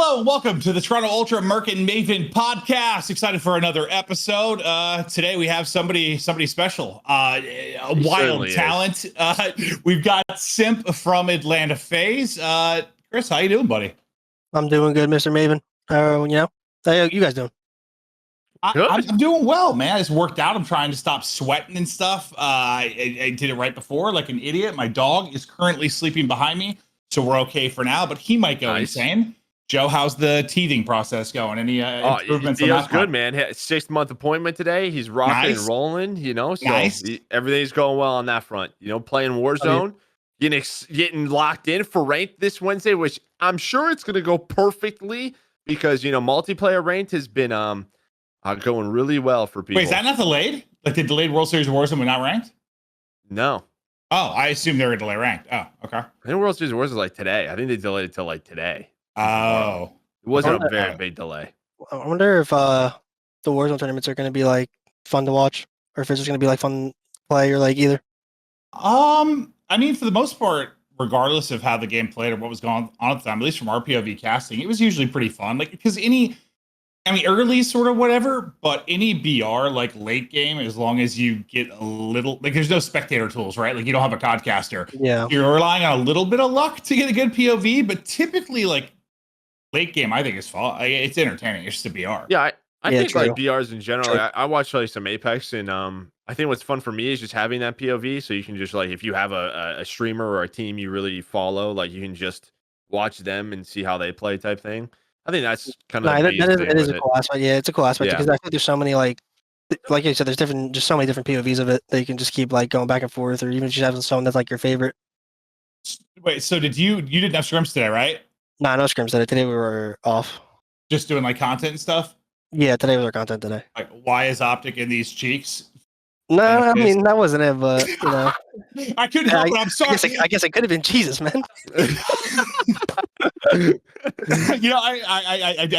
Hello and welcome to the Toronto Ultra Merk and Maven podcast. Excited for another episode. Today we have somebody special, a wild talent. We've got Simp from Atlanta FaZe. Chris, how you doing, buddy? I'm doing good, Mr. Maven. How you guys doing? I'm doing well, man. I just worked out. I'm trying to stop sweating and stuff. I did it right before, like an idiot. My dog is currently sleeping behind me, so we're okay for now. But he might go insane. Joe, how's the teething process going? Any improvements on that? Good, man. 6-month appointment today. He's rocking and rolling, so everything's going well on that front. Playing Warzone, getting locked in for ranked this Wednesday, which I'm sure it's going to go perfectly because, multiplayer ranked has been going really well for people. Wait, is that not delayed? Like the delayed World Series of Warzone but not ranked? No. Oh, I assume they were delayed ranked. Oh, okay. I think World Series of Warzone is like today. I think they delayed it till like today. Oh, it wasn't a very big delay. I wonder if the Warzone tournaments are going to be like fun to watch, or if it's just going to be like fun to play, or like either. I mean, for the most part, regardless of how the game played or what was going on at the time, at least from our POV casting, it was usually pretty fun. Like because early sort of whatever, but any BR like late game, as long as you get a little there's no spectator tools, right? Like you don't have a codcaster. Yeah, you're relying on a little bit of luck to get a good POV, but typically like late game, I think is fun. It's entertaining. It's just a BR. Yeah, I think true. like BRs in general. I watch like some Apex, and I think what's fun for me is just having that POV. So you can just like if you have a streamer or a team you really follow, like you can just watch them and see how they play type thing. I think that's kind of it is a cool aspect. Yeah, it's a cool aspect because I think there's so many like you said, there's just so many different POVs of it that you can just keep like going back and forth, or even just having someone that's like your favorite. Wait, so you didn't have scrims today, right? No scrims today. Today we were off. Just doing like content and stuff? Yeah, today was our content today. Like, why is Optic in these cheeks? No, I mean that wasn't it, but I couldn't help it. I'm sorry. I guess it could have been Jesus, man. I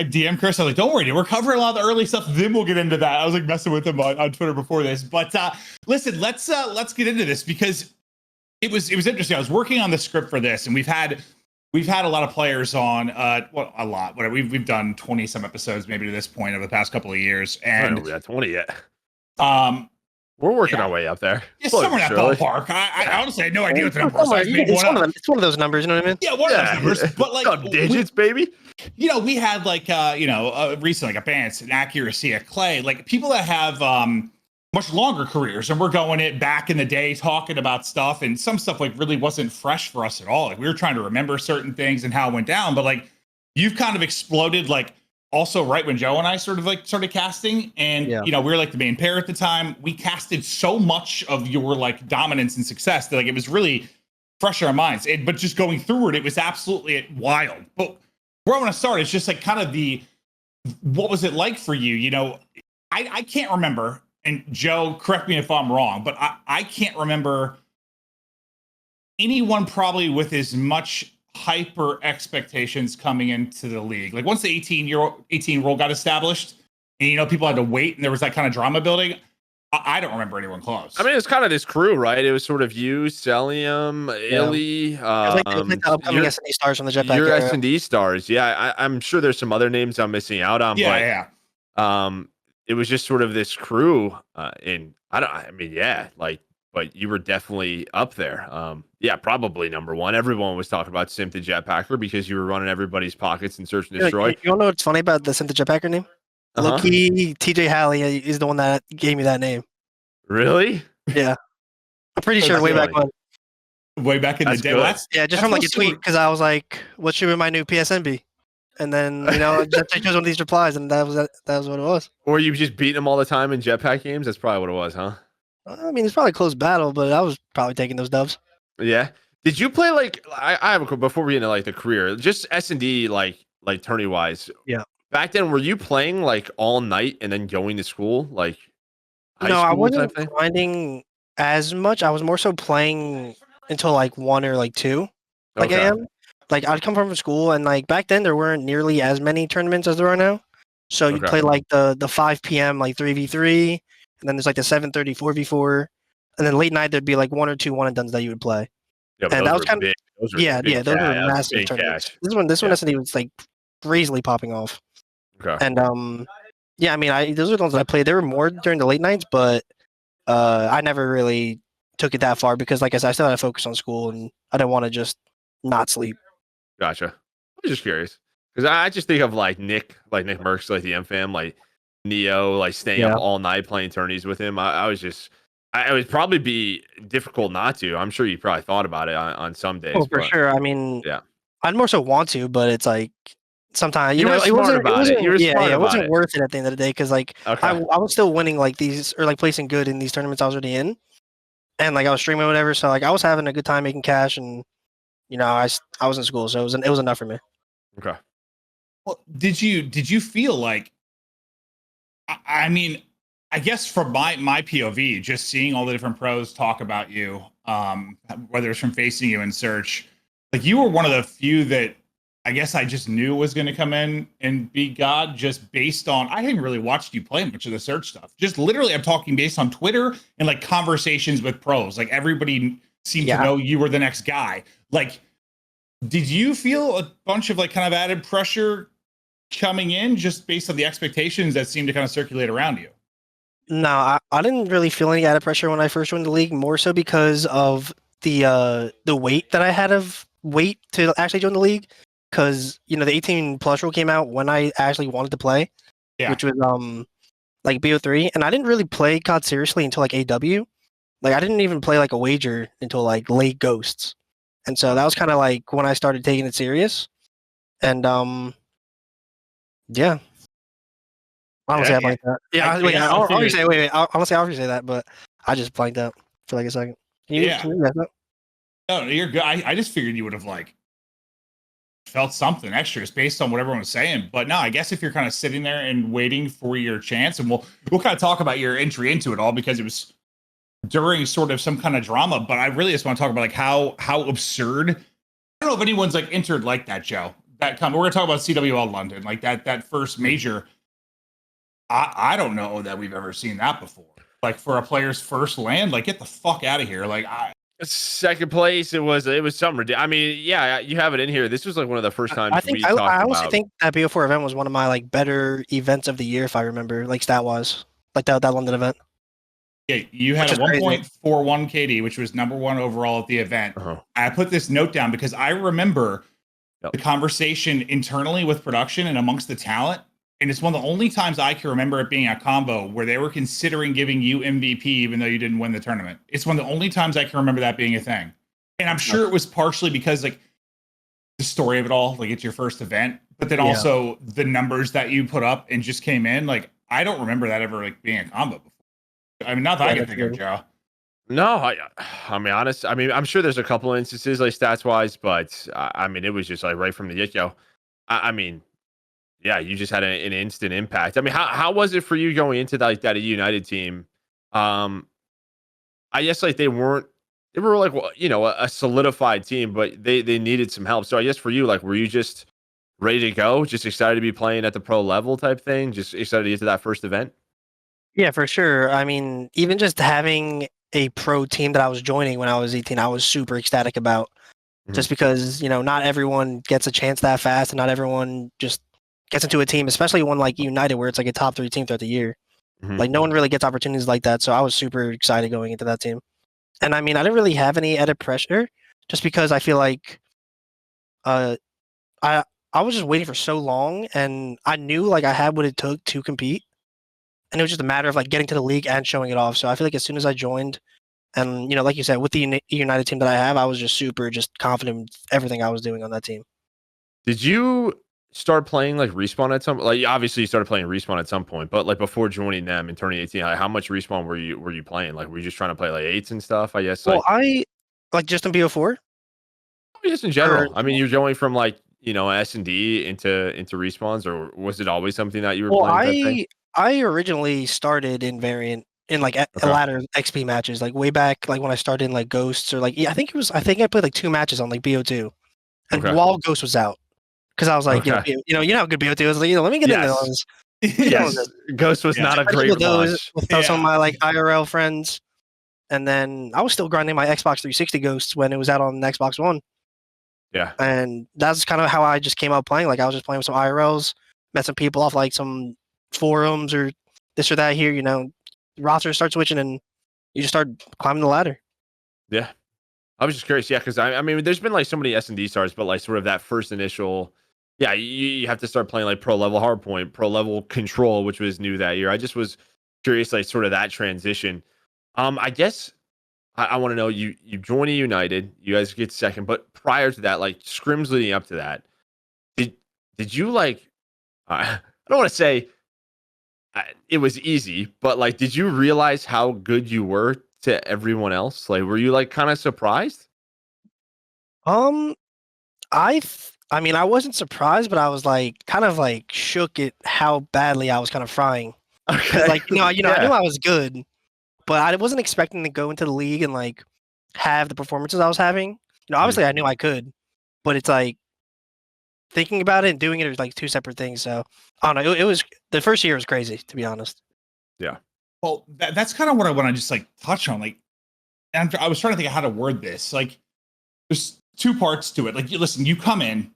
DM Chris. I was like, "Don't worry, dude. We're covering a lot of the early stuff. Then we'll get into that." I was like messing with him on Twitter before this, but listen, let's get into this because it was interesting. I was working on the script for this, and we've had a lot of players on. A lot. Whatever. We've done 20 some episodes maybe to this point over the past couple of years, and I don't know if we got 20 yet. We're working our way up there. Yeah, somewhere in that ballpark. I honestly had no idea what the number was. It's one of those numbers, you know what I mean? Yeah, one of those numbers. But like digits, baby. We had like recently like a Bance, an Accuracy, a Clay, like people that have much longer careers, and we're going it back in the day talking about stuff, and some stuff like really wasn't fresh for us at all. Like we were trying to remember certain things and how it went down, but like you've kind of exploded like also right when Joe and I sort of like started casting, and we were like the main pair at the time. We casted so much of your like dominance and success that like it was really fresh in our minds. But just going through it was absolutely wild. But where I want to start is just like kind of what was it like for you? I can't remember, and Joe, correct me if I'm wrong, but I can't remember anyone probably with as much hyper expectations coming into the league. Like once the 18 rule got established and people had to wait and there was that kind of drama building, I don't remember anyone close. I mean, it's kind of this crew, right? It was sort of you, Celium, Illy, like the upcoming S&D stars from the Jetpack. Your S&D stars. Yeah, I'm sure there's some other names I'm missing out on. It was just sort of this crew, but you were definitely up there. Probably number one. Everyone was talking about Simp the Jetpacker because you were running everybody's pockets and search and destroy. You don't know what's funny about the Simp the Jetpacker name? Low-key, TJ Halley is the one that gave me that name. Really? Yeah. I'm pretty sure way back when. Way back in the day. Just from like a tweet, because I was like, what should my new PSN be? And then, Jetpack chose one of these replies, and that was what it was. Or you just beating them all the time in Jetpack games? That's probably what it was, huh? I mean, it's probably a close battle, but I was probably taking those dubs. Yeah. Did you play like I have a before we get into like the career, just S&D like tourney wise? Yeah. Back then, were you playing like all night and then going to school like? No, I wasn't grinding as much. I was more so playing until like 1 or like 2, like a.m. Like I'd come from school, and like back then there weren't nearly as many tournaments as there are now. So you play like the 5 p.m. like 3v3, and then there's like the 7:30 4v4, and then late night there'd be like 1 or 2 one and dones that you would play. Yeah, and that was kind of those were massive tournaments. This one S&D was like crazily popping off. Okay. And yeah, I mean, those are the ones that I played. There were more during the late nights, but I never really took it that far because, like I said, I still had to focus on school, and I didn't want to just not sleep. Gotcha. I'm just curious because I just think of like Nick Merckx, like the M fam, like Neo, like staying up all night playing tourneys with him. I would probably be difficult not to. I'm sure you probably thought about it on some days. Oh, for sure. I mean, yeah, I'd more so want to, but it's like sometimes you know, it wasn't about it. You were smart it about wasn't it. worth it at the end of the day because like I was still winning like these or like placing good in these tournaments I was already in, and like I was streaming or whatever, so like I was having a good time making cash, and you know I was in school, so it was enough for me. Okay. Well, did you feel like? I mean, I guess from my POV, just seeing all the different pros talk about you, whether it's from facing you in search, like you were one of the few that I guess I just knew was going to come in and be God just based on, I hadn't really watched you play much of the search stuff. Just literally, I'm talking based on Twitter and like conversations with pros. Like everybody seemed to know you were the next guy. Like, did you feel a bunch of like kind of added pressure coming in just based on the expectations that seemed to kind of circulate around you? No, I didn't really feel any added pressure when I first joined the league, more so because of the weight that I had of weight to actually join the league. Because you know the 18 plus rule came out when I actually wanted to play, which was like BO3, and I didn't really play COD seriously until like AW. Like I didn't even play like a wager until like late Ghosts, and so that was kind of like when I started taking it serious. And yeah. Honestly, I blanked out. Yeah, honestly, I already say that, but I just blanked out for like a second. Can you No, you're good. I just figured you would have like felt something extra just based on what everyone was saying. But no, I guess if you're kind of sitting there and waiting for your chance, and we'll kind of talk about your entry into it all because it was during sort of some kind of drama. But I really just want to talk about like how absurd. I don't know if anyone's like entered like that, Joe. We're gonna talk about CWL London, like that first major. I don't know that we've ever seen that before. Like for a player's first land, like get the fuck out of here. Like second place, it was something ridiculous. I mean, yeah, you have it in here. This was like one of the first times I honestly think that BO4 event was one of my like better events of the year, if I remember, like stat wise, like that London event. Yeah, you had a 1.41 KD, which was number one overall at the event. I put this note down because I remember the conversation internally with production and amongst the talent. And it's one of the only times I can remember it being a combo where they were considering giving you MVP even though you didn't win the tournament. It's one of the only times I can remember that being a thing. And I'm sure it was partially because like the story of it all, like it's your first event, but then also the numbers that you put up and just came in. Like I don't remember that ever like being a combo before. I mean, not that I can think of, Joe. No, I mean, honest. I mean, I'm sure there's a couple of instances like stats wise, but I mean, it was just like right from the get-go. I mean, yeah, you just had an instant impact. I mean, how was it for you going into that United team? I guess like they were like, well, you know, a solidified team, but they needed some help. So I guess for you, like, were you just ready to go, just excited to be playing at the pro level type thing, just excited to get to that first event? Yeah, for sure. I mean, even just having a pro team that I was joining when I was 18, I was super ecstatic about. Just because, you know, not everyone gets a chance that fast, and not everyone just gets into a team, especially one like United where it's like a top 3 team throughout the year. Like no one really gets opportunities like that. So I was super excited going into that team. And I mean, I didn't really have any added pressure just because I feel like I was just waiting for so long, and I knew like I had what it took to compete. And it was just a matter of like getting to the league and showing it off. So I feel like as soon as I joined, and you know, like you said, with the United team that I have, I was just super confident in everything I was doing on that team. Did you start playing like Respawn at some, like obviously you started playing Respawn at some point, but like before joining them in 2018, like, how much Respawn were you playing? Like were you just trying to play like 8s and stuff? I guess. Well, I like just in BO4. Just in general. I mean, you're going from like, you know, S&D into Respawns, or was it always something that you were playing? I originally started in Variant in like a ladder XP matches, like way back, like when I started in like Ghosts, or like I think I played like 2 matches on like BO2, and while Ghost was out, because I was like, you know how good BO2 is. Like, you know, let me get into those. Yes, Ghost was not a great with those with some of my like IRL friends, and then I was still grinding my Xbox 360 Ghosts when it was out on the Xbox One. Yeah. And that's kind of how I just came out playing. Like I was just playing with some IRLs, met some people off like some forums or this or that here, the roster starts switching and you just start climbing the ladder. Yeah. I was just curious. Yeah. Cause I mean, there's been like so many S&D stars, but like sort of that first initial, yeah, you have to start playing like pro level hardpoint, pro level control, which was new that year. I just was curious, like sort of that transition. I guess I want to know you join a United, you guys get second, but prior to that, like scrims leading up to that, did you like? I don't want to say it was easy, but like, did you realize how good you were to everyone else? Like, were you like kind of surprised? Um, I mean, I wasn't surprised, but I was like kind of like shook at how badly I was kind of frying. Okay, Like I knew yeah. I was good, but I wasn't expecting to go into the league and like have the performances I was having. Obviously I knew I could, but it's like thinking about it and doing it are like two separate things. So I don't know. It was the first year was crazy, to be honest. Yeah. Well, that's kind of what I want to just like touch on. Like, I was trying to think of how to word this. Like, there's two parts to it. Like, listen, you come in,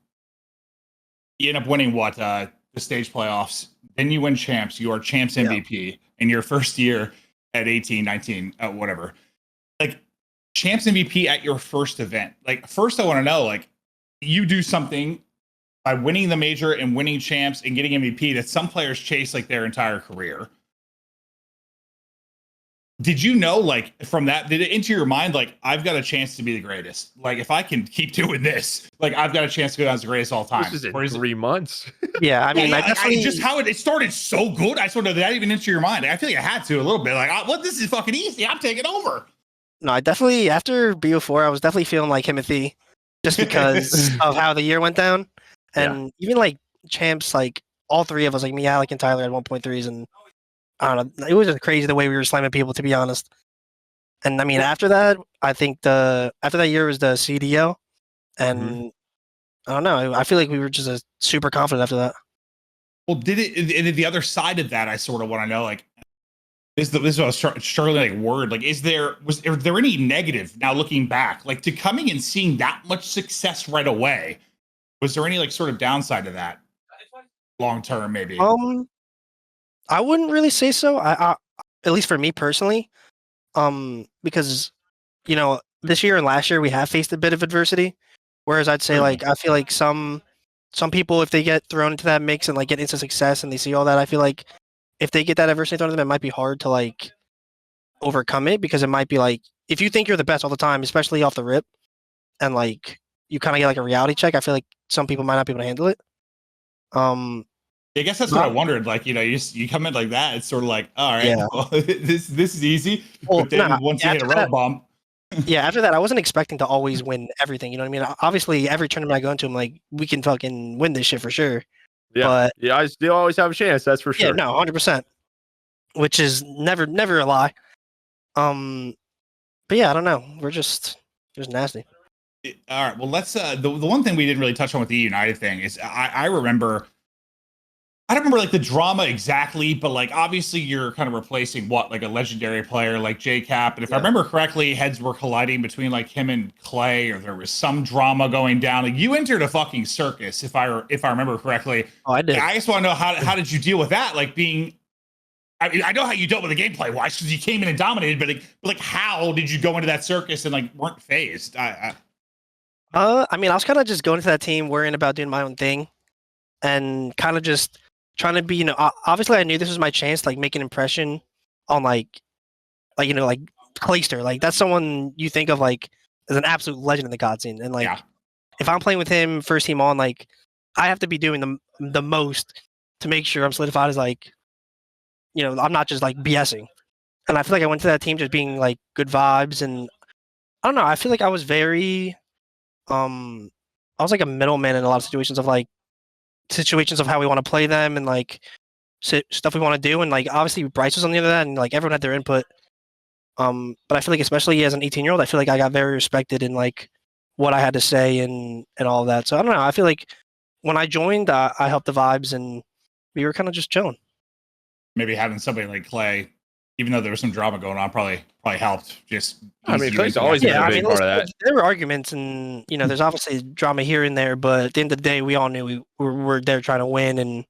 you end up winning the stage playoffs, then you win champs. You are champs MVP in your first year at 18, 19, whatever. Like, champs MVP at your first event. Like, first I want to know, like, you do something by winning the major and winning champs and getting MVP that some players chase like their entire career. Did you know, like, from that, did it enter your mind, like, I've got a chance to be the greatest? Like, if I can keep doing this, like, I've got a chance to go down as the greatest all time. This is in 3 months. Yeah, I mean, just how it started so good. I sort of, did that even enter your mind? I feel like I had to a little bit. Like, this is fucking easy. I'm taking over. No, I definitely, after BO4, I was definitely feeling like Timothy just because of how the year went down. And even, like, champs, like, all three of us, like me, Alec, and Tyler had 1.3s, and I don't know. It was just crazy the way we were slamming people, to be honest. And I mean, after that, I think after that year was the CDO, and I don't know. I feel like we were just super confident after that. Well, did it? The other side of that, I sort of want to know. Like, this is what I was struggling like word. Like, is there any negative now looking back, like to coming and seeing that much success right away? Was there any like sort of downside to that long term, maybe? I wouldn't really say so. I at least for me personally, because this year and last year we have faced a bit of adversity. Whereas I'd say like I feel like some people, if they get thrown into that mix and like get instant success and they see all that, I feel like if they get that adversity thrown at them, it might be hard to like overcome it, because it might be like if you think you're the best all the time, especially off the rip, and like you kind of get like a reality check, I feel like some people might not be able to handle it. I guess that's what I wondered. Like, you come in like that, it's sort of like, all right, well, this is easy. Well, but then once you hit a road bump. Yeah, after that, I wasn't expecting to always win everything. You know what I mean? Obviously, every tournament I go into, I'm like, we can fucking win this shit for sure. Yeah, but I still always have a chance. That's for sure. Yeah, no, 100%. Which is never a lie. But yeah, I don't know. We're just nasty. All right. Well, let's. The one thing we didn't really touch on with the United thing is I remember. I don't remember like the drama exactly, but like obviously you're kind of replacing like a legendary player like JCap. And if I remember correctly, heads were colliding between like him and Clay, or there was some drama going down. Like you entered a fucking circus, if I remember correctly. Oh, I did. I just want to know how did you deal with that? Like being, I mean, I know how you dealt with the gameplay wise because you came in and dominated, but like how did you go into that circus and like weren't phased? I mean, I was kind of just going into that team worrying about doing my own thing, and kind of just trying to be, obviously I knew this was my chance to like make an impression on like Clayster. Like that's someone you think of like as an absolute legend in the God scene. And like if I'm playing with him first team on, like I have to be doing the most to make sure I'm solidified as like, I'm not just like BSing. And I feel like I went to that team just being like good vibes, and I don't know, I feel like I was very I was like a middleman in a lot of situations of how we want to play them and like stuff we want to do. And like obviously Bryce was on the other end, and like everyone had their input. But I feel like especially as an 18-year-old, I feel like I got very respected in like what I had to say and all of that. So I don't know. I feel like when I joined, I helped the vibes, and we were kind of just chilling. Maybe having somebody like Clay, even though there was some drama going on, probably helped. Just I mean, Clay's always been a big part of that. There were arguments, and there's obviously drama here and there, but at the end of the day, we all knew we were there trying to win, and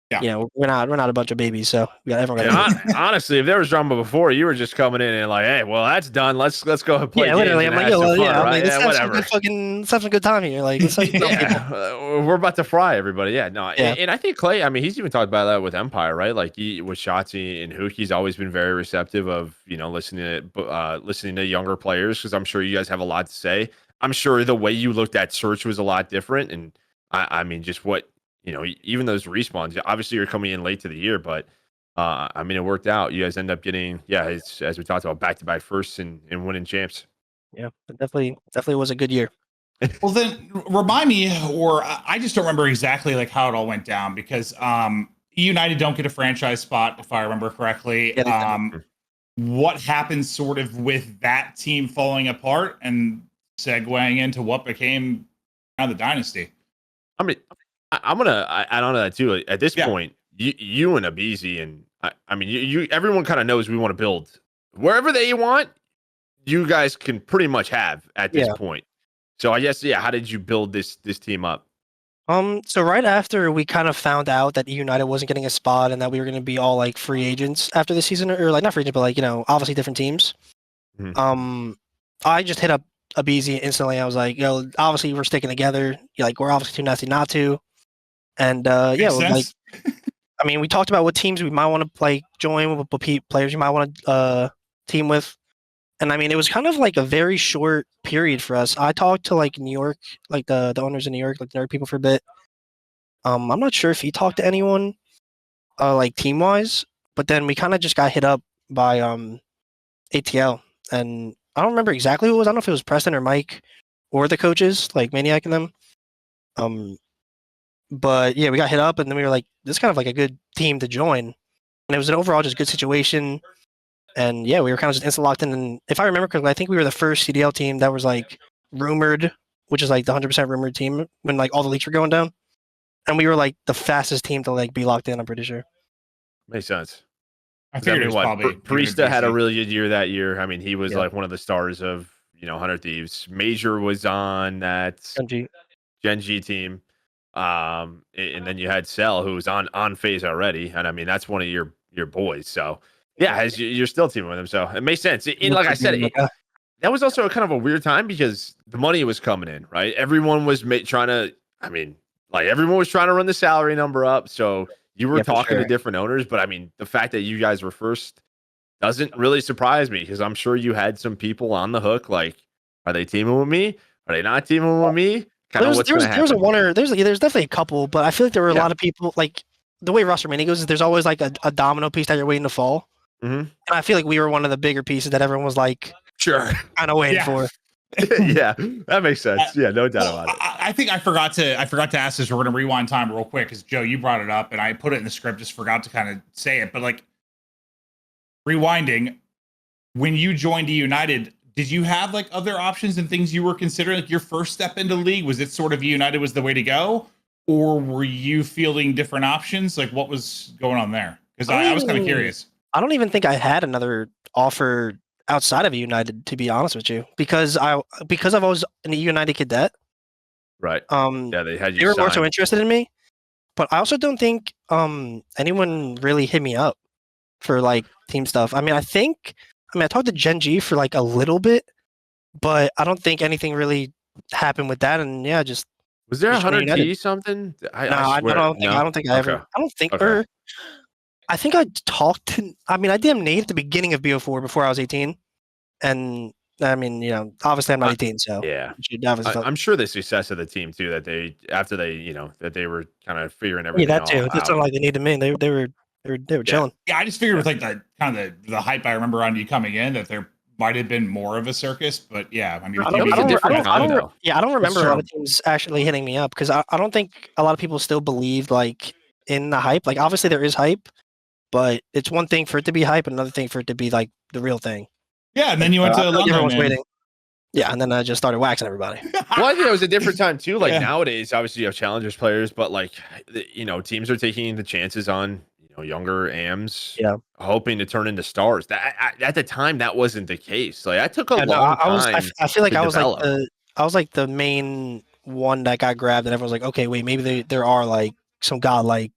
we're not a bunch of babies, so everyone. Honestly, if there was drama before, you were just coming in and like, hey, well, that's done. Let's go and play. Yeah, literally. I'm like, whatever. Let's have some good time here. Like, we're about to fry everybody. Yeah, no, and I think Clay. I mean, he's even talked about that with Empire, right? Like with Shotzi and Hook, he's always been very receptive of listening to younger players, because I'm sure you guys have a lot to say. I'm sure the way you looked at Search was a lot different, and I mean, just what. Even those respawns, obviously you're coming in late to the year, but I mean, it worked out. You guys end up getting, as we talked about, back-to-back firsts and winning champs. Yeah, it definitely was a good year. Well, then remind me, or I just don't remember exactly like how it all went down, because United don't get a franchise spot, if I remember correctly. What happened sort of with that team falling apart and segueing into what became kind of the dynasty? I mean, I'm gonna add on to that too. At this point, you and Abizi, and I mean, you everyone kind of knows we want to build wherever they want. You guys can pretty much have at this point. So I guess, how did you build this team up? So right after we kind of found out that United wasn't getting a spot and that we were going to be all like free agents after the season, or like not free agents, but like obviously different teams. Mm-hmm. I just hit up Abizi instantly. I was like, obviously we're sticking together. Like, we're obviously too nasty not to. And like, I mean, we talked about what teams we might want to like join, what players you might want to team with. And I mean, it was kind of like a very short period for us. I talked to like New York, like the owners in New York, like the people for a bit. I'm not sure if he talked to anyone, like team wise, but then we kind of just got hit up by ATL, and I don't remember exactly who it was. I don't know if it was Preston or Mike or the coaches, like Maniac and them. But yeah, we got hit up, and then we were like, this is kind of like a good team to join. And it was an overall just good situation. And yeah, we were kind of just instant locked in. And if I remember correctly, I think we were the first CDL team that was like rumored, which is like the 100% rumored team when like all the leaks were going down. And we were like the fastest team to like be locked in, I'm pretty sure. Makes sense. I figured it was probably Priesta had a really good year that year. I mean, he was like one of the stars of 100 Thieves. Major was on that Gen G team. And then you had Cell, who was on FaZe already, and I mean that's one of your boys. So you're still teaming with him, so it makes sense. And like I said, that was also kind of a weird time because the money was coming in, right? Everyone was trying to run the salary number up. So you were talking to different owners, but I mean the fact that you guys were first doesn't really surprise me, because I'm sure you had some people on the hook. Like, are they teaming with me? Are they not teaming with me? There's definitely a couple, but I feel like there were a lot of people, like the way roster mini goes is there's always like a domino piece that you're waiting to fall. Mm-hmm. And I feel like we were one of the bigger pieces that everyone was like, sure, kind of waiting for. Yeah, that makes sense. Yeah, no doubt about it. I think I forgot to ask this. We're going to rewind time real quick because Joe, you brought it up and I put it in the script, just forgot to kind of say it. But like rewinding, when you joined Eunited, did you have like other options and things you were considering? Like your first step into league, was it sort of United was the way to go, or were you fielding different options? Like what was going on there? Because I was kind of curious. I don't even think I had another offer outside of United, to be honest with you, because I've always in a United cadet. Right. They had you. They were more so interested in me, but I also don't think anyone really hit me up for like team stuff. I mean, I talked to Gen G for like a little bit, but I don't think anything really happened with that. And just was there 100T something? I don't think I ever. I don't think I think I talked to. I mean, I DM Nate at the beginning of BO4 before I was 18, and I mean, obviously I'm not 18, so yeah. I'm sure the success of the team too, that they that they were kind of figuring everything. Yeah, that too. It's not like they needed me. They were chilling. Yeah, I just figured with like the kind of the hype I remember on you coming in that there might have been more of a circus, but yeah, I mean, I don't remember a lot of teams actually hitting me up because I don't think a lot of people still believe like in the hype. Like obviously there is hype, but it's one thing for it to be hype, another thing for it to be like the real thing. Yeah, and then you went to London. Everyone was waiting. Yeah, and then I just started waxing everybody. Well, I think it was a different time too. Like nowadays, obviously you have challengers players, but like teams are taking the chances on younger AMs, Yeah. hoping to turn into stars. That at the time that wasn't the case. Like that took a long time. I feel like to I was develop. like the main one that got grabbed, and everyone's like, okay, wait, maybe there are like some godlike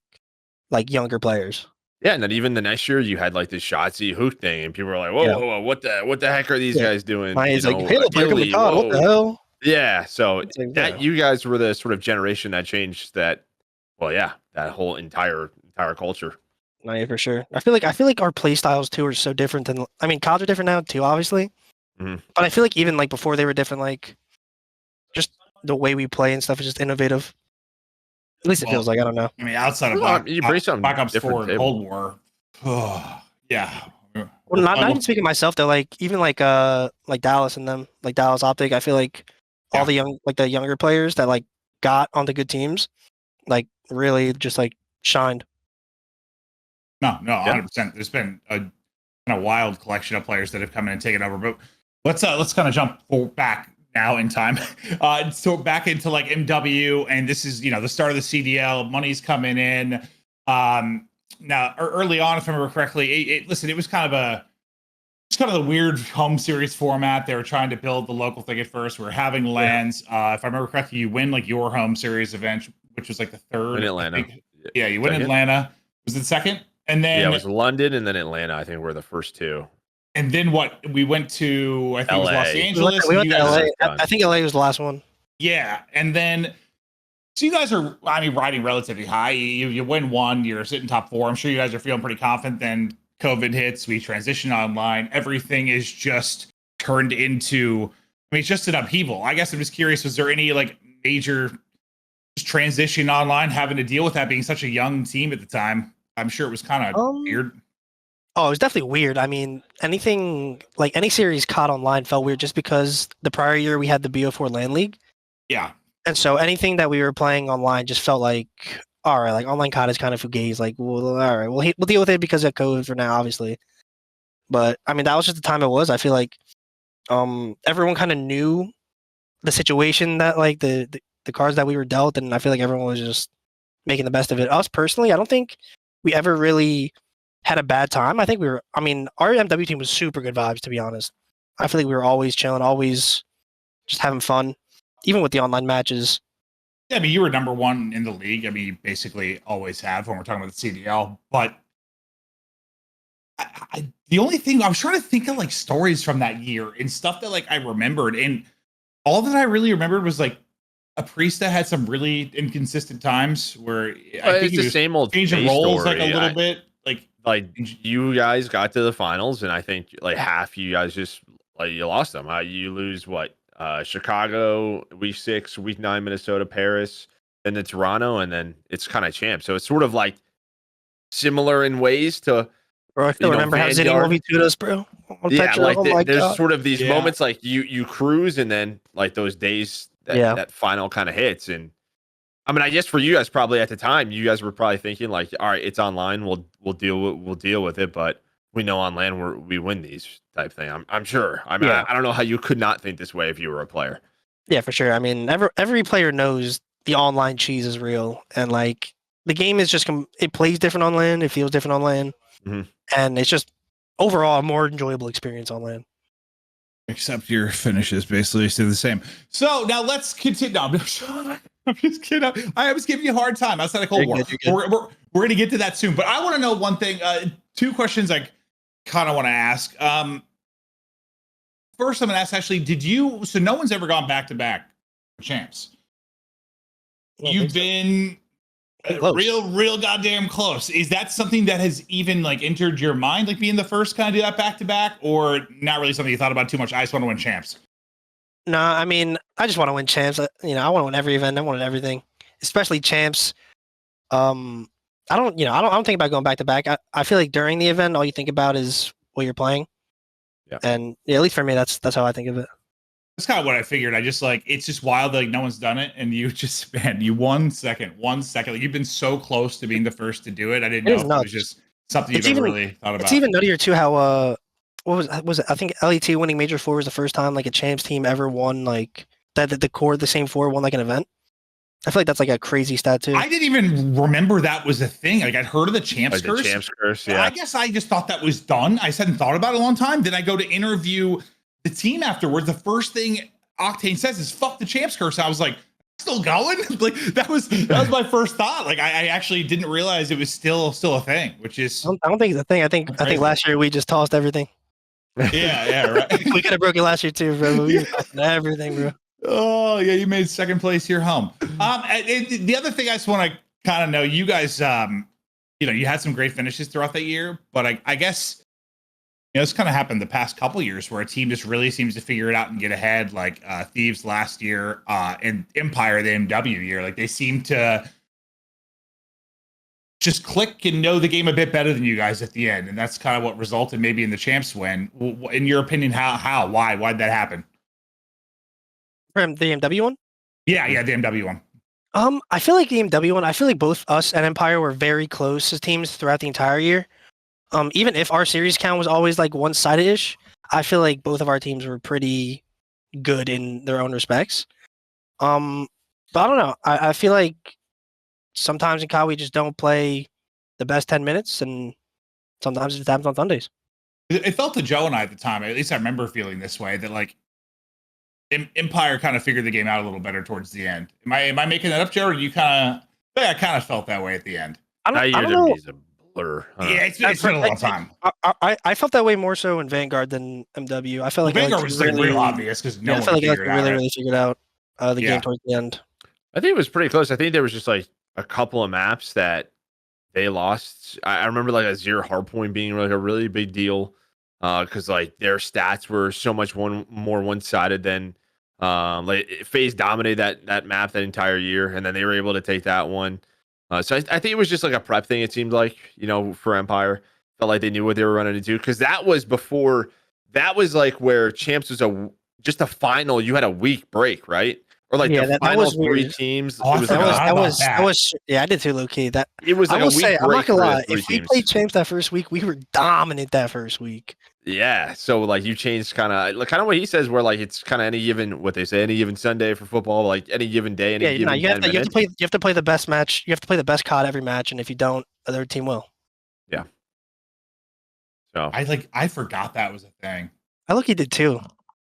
like younger players. Yeah, and then even the next year you had like this Shotzi hook thing, and people were like, "Whoa, Yeah. whoa, what the heck are these guys doing?" He's like, Halo player coming to COD. What the hell? Yeah, so Like, that you guys were the sort of generation that changed that. Well, yeah, that whole entire culture. No, yeah, for sure. I feel like our play styles too are so different than. I mean, CODs are different now too, obviously. Mm-hmm. But I feel like even like before they were different, like just the way we play and stuff is just innovative. At least it feels like. I don't know. I mean, outside of Black Ops 4 and Cold War, yeah. Well, not even speaking of myself though. Like even like Dallas and them, like Dallas Optic. I feel like all the younger players that like got onto good teams, like really just like shined. No, 100%. There's been a wild collection of players that have come in and taken over. But let's kind of jump back now in time. So back into like MW, and this is the start of the CDL. Money's coming in. Now early on, if I remember correctly, it was kind of the weird home series format. They were trying to build the local thing at first. We're having LANs. If I remember correctly, you win like your home series event, which was like the third in Atlanta. Yeah, you win Atlanta. Was it second? And then it was London and then Atlanta. I think were the first two. And then what? We went to I think it was Los Angeles. We went to LA. I think LA was the last one. Yeah, and then so you guys are riding relatively high. You win one, you're sitting top 4. I'm sure you guys are feeling pretty confident. Then COVID hits, we transition online. Everything is just turned into. It's just an upheaval. I guess I'm just curious. Was there any like major transition online having to deal with that being such a young team at the time? I'm sure it was kind of weird. Oh, it was definitely weird. I mean, anything like any series COD online felt weird just because the prior year we had the BO4 LAN League. Yeah. And so anything that we were playing online just felt like, all right, like online COD is kind of fugazi. Like, well, all right, we'll deal with it because of COVID for now, obviously. But I mean, that was just the time it was. I feel like everyone kind of knew the situation that like the cards that we were dealt, and I feel like everyone was just making the best of it. Us personally, I don't think we ever really had a bad time. I think our MW team was super good vibes, to be honest. I feel like we were always chilling, always just having fun, even with the online matches. Yeah, I mean, you were number 1 in the league. I mean, you basically always have when we're talking about the CDL. But the only thing I was trying to think of like stories from that year and stuff that like I remembered, and all that I really remembered was like a priest that had some really inconsistent times where I think it's the same old changing roles like a little bit. Like you guys got to the finals, and I think like half you guys just like you lost them. You lose what? Chicago week 6, week 9 Minnesota, Paris, then the Toronto, and then it's kind of champ. So it's sort of like similar in ways to. Bro, I still remember how Zidane 1v2'd us, bro. Yeah, like there's sort of these moments like you cruise, and then like those days that final kind of hits. And I mean, I guess for you guys probably at the time, you guys were probably thinking like, all right, it's online, we'll deal with it, but we know on LAN we win these type thing. I'm sure. I mean, I don't know how you could not think this way if you were a player. Yeah, for sure. I mean, every player knows the online cheese is real, and like the game is just it plays different on LAN, it feels different on LAN, and it's just overall a more enjoyable experience on LAN. Except your finishes basically stay the same. So now let's continue. No, I'm just kidding. I was giving you a hard time outside of Cold War. We're going to get to that soon. But I want to know one thing. 2 questions I kind of want to ask. First, I'm going to ask actually, so no one's ever gone back-to-back champs. You've been real goddamn close. Is that something that has even like entered your mind, like being the first kind of do that back-to-back, or not really something you thought about too much? I just want to win champs. No, I mean, I just want to win champs. I want to win every event. I want to win everything, especially champs. I don't think about going back to back. I feel like during the event, all you think about is what you're playing. Yeah. And at least for me, that's how I think of it. That's kind of what I figured. I just like, it's just wild that like no one's done it, and you just you 1 second. Like, you've been so close to being the first to do it. I didn't know if it was just something you've ever really thought about. It's even nuttier too how what was it? I think LET winning Major 4 was the first time like a champs team ever won like that the same 4 won like an event. I feel like that's like a crazy stat too. I didn't even remember that was a thing. Like I'd heard of the champs curse. The champs curse, yeah. I guess I just thought that was done. I hadn't thought about it a long time. Then I go to interview the team afterwards. The first thing Octane says is "fuck the champs curse." I was like, "Still going?" Like that was my first thought. Like I actually didn't realize it was still a thing, which is I don't think it's a thing. I think last year we just tossed everything. Yeah, right. We could have broke it last year too, bro. We were tossing everything, bro. Oh yeah, you made second place here home. The other thing I just want to kind of know, you guys, you had some great finishes throughout that year, but I guess it's kind of happened the past couple years where a team just really seems to figure it out and get ahead. Like Thieves last year, and Empire the MW year, like they seem to just click and know the game a bit better than you guys at the end, and that's kind of what resulted maybe in the champs win. In your opinion, why'd that happen? From the MW one? Yeah, the MW one. I feel like the MW one, I feel like both us and Empire were very close as teams throughout the entire year. Even if our series count was always like one-sided-ish, I feel like both of our teams were pretty good in their own respects. But I don't know. I feel like sometimes in COD we just don't play the best 10 minutes, and sometimes it just happens on Sundays. It felt to Joe and I at the time, at least I remember feeling this way, that like Empire kind of figured the game out a little better towards the end. Am I making that up, Joe? Or you kind of? I kind of felt that way at the end. I don't know. Is a blur. Yeah, it's been a long time. I felt that way more so in Vanguard than MW. I felt like Vanguard was like real obvious because no one felt like really figured out the game towards the end. I think it was pretty close. I think there was just like a couple of maps that they lost. I remember like a Zero Hardpoint being like a really big deal because like their stats were so much more one-sided than like FaZe dominated that map that entire year, and then they were able to take that one. So I think it was just like a prep thing. It seemed like for Empire, felt like they knew what they were running into because that was before. That was like where champs was just a final. You had a week break, right? Or like the final three teams. Oh, that was I did too, low key. That it was like a week break. I'm not gonna lie. If we teams. played champs that first week, we were dominant that first week. Yeah, so like you changed kind of what he says, where like it's kind of any given Sunday for football, like any given day, you have to play the best match. You have to play the best COD every match, and if you don't, the other team will. Yeah. So I forgot that was a thing. I look, he did too.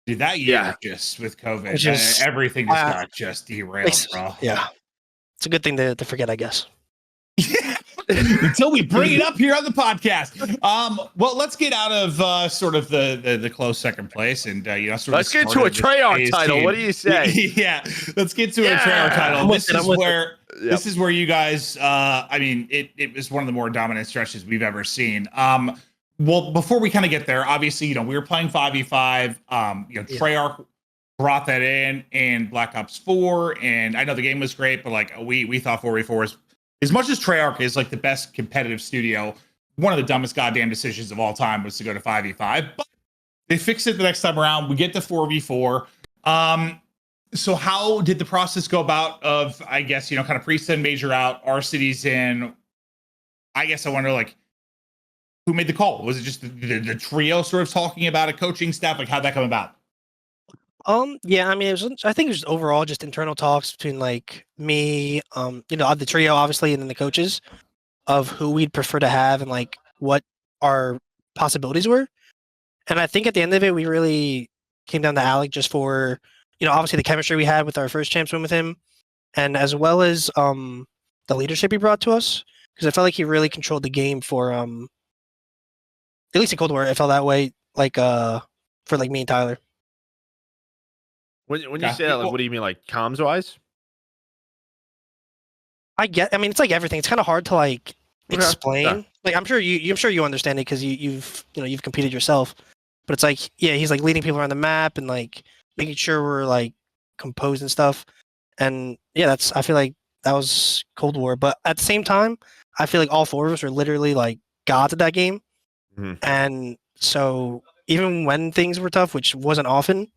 Dude, that year just with COVID, everything just got just derailed, bro. Yeah, it's a good thing to forget, I guess. Until we bring it up here on the podcast. Well, let's get out of sort of the close second place and let's get to a Treyarch title. What do you say? Yeah, let's get to a Treyarch title. This is where you guys. I mean, it was one of the more dominant stretches we've ever seen. Well, before we kind of get there, obviously, we were playing 5v5. Treyarch brought that in Black Ops 4, and I know the game was great, but like we thought 4v4 was, as much as Treyarch is like the best competitive studio, one of the dumbest goddamn decisions of all time was to go to 5v5. But they fixed it the next time around. We get to 4v4. So how did the process go about of, I guess, kind of Priesthood Major out, Arcitys in? I guess I wonder, like, who made the call? Was it just the trio sort of talking about a coaching staff? Like, how'd that come about? Yeah, I mean, I think it was overall just internal talks between like me, the trio obviously, and then the coaches of who we'd prefer to have and like what our possibilities were. And I think at the end of it, we really came down to Alec just for, obviously the chemistry we had with our first champs win with him, and as well as the leadership he brought to us, because I felt like he really controlled the game for at least in Cold War, it felt that way, like for like me and Tyler. When you say that, like, what do you mean, like comms wise? I mean, it's like everything. It's kind of hard to like explain. Yeah. Like I'm sure you understand it because you've competed yourself. But it's like, yeah, he's like leading people around the map and like making sure we're like composed and stuff. And yeah, I feel like that was Cold War. But at the same time, I feel like all four of us were literally like gods at that game. Mm-hmm. And so even when things were tough, which wasn't often,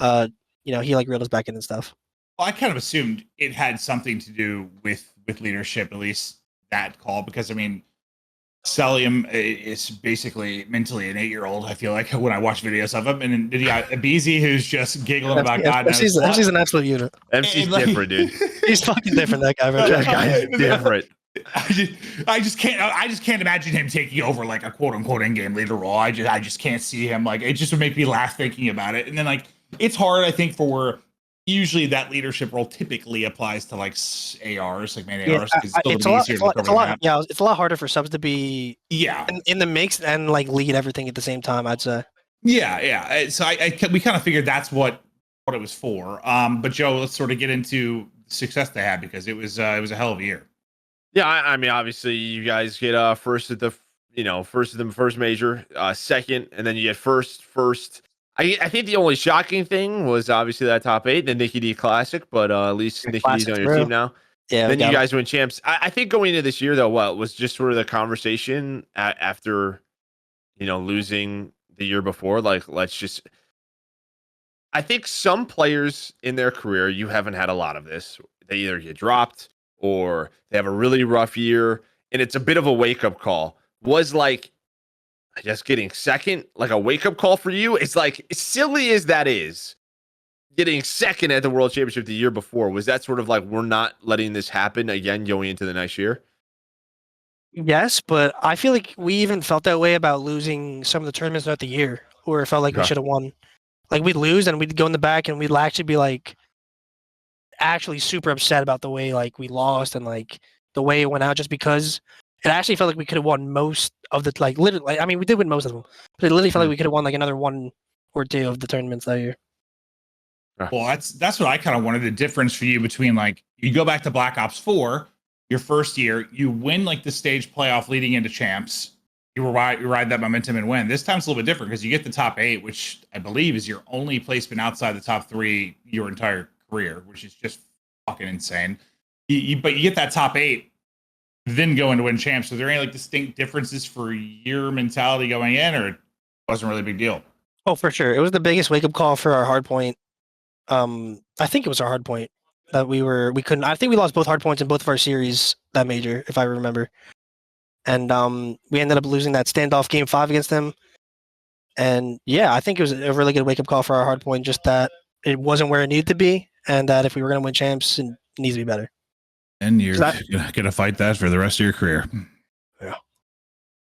he like reeled us back in and stuff. Well, I kind of assumed it had something to do with leadership, at least that call, because I mean, Celium is basically mentally an 8-year-old. I feel like when I watch videos of him, and then you got Abizi who's just giggling about God knows what. MC's an absolute unit. MC's different, dude. He's fucking different. That guy, bro. That guy is different. I just can't imagine him taking over like a quote unquote in-game leader role. I just can't see him. Like, it just would make me laugh thinking about it. And then like it's hard, I think, for usually that leadership role typically applies to like ARs, like main ARs. It's a lot harder for subs to be in the mix and like lead everything at the same time, I'd say. Yeah. So we kind of figured that's what it was for. But Joe, let's sort of get into the success they had, because it was a hell of a year. Yeah, I mean, obviously, you guys get first at the first major, second, and then you get first. I think the only shocking thing was obviously that top 8, the Nikki D Classic, but at least Nikki D's on your team now. Yeah. Then you guys win champs. I think going into this year, though, what was just sort of the conversation after, losing the year before? Like, I think some players in their career, you haven't had a lot of this. They either get dropped or they have a really rough year, and it's a bit of a wake-up call. Was like, I guess, getting second like a wake-up call for you? It's like, as silly as that is, getting second at the World Championship the year before, was that sort of like, we're not letting this happen again going into the next year? Yes, but I feel like we even felt that way about losing some of the tournaments throughout the year, where it felt like we should have won. Like, we'd lose and we'd go in the back and we'd actually be like, actually super upset about the way like we lost and like the way it went out, just because it actually felt like we could have won most of the literally. I mean, we did win most of them, but it literally felt like we could have won like another 1 or 2 of the tournaments that year. Well, that's what I kind of wanted. The difference for you between like, you go back to Black Ops 4, your first year, you win like the stage playoff leading into champs. You ride that momentum and win. This time it's a little bit different because you get the top 8, which I believe is your only placement outside the top 3 your entire career, which is just fucking insane. But you get that top 8, then go into win champs. So there any like distinct differences for your mentality going in, or it wasn't really a big deal? Oh, for sure. It was the biggest wake up call for our hard point. I think it was our hard point that we couldn't. I think we lost both hard points in both of our series that major, if I remember. And we ended up losing that standoff game 5 against them. And yeah, I think it was a really good wake up call for our hard point, just that it wasn't where it needed to be, and that if we were going to win champs, it needs to be better. And you're going to fight that for the rest of your career.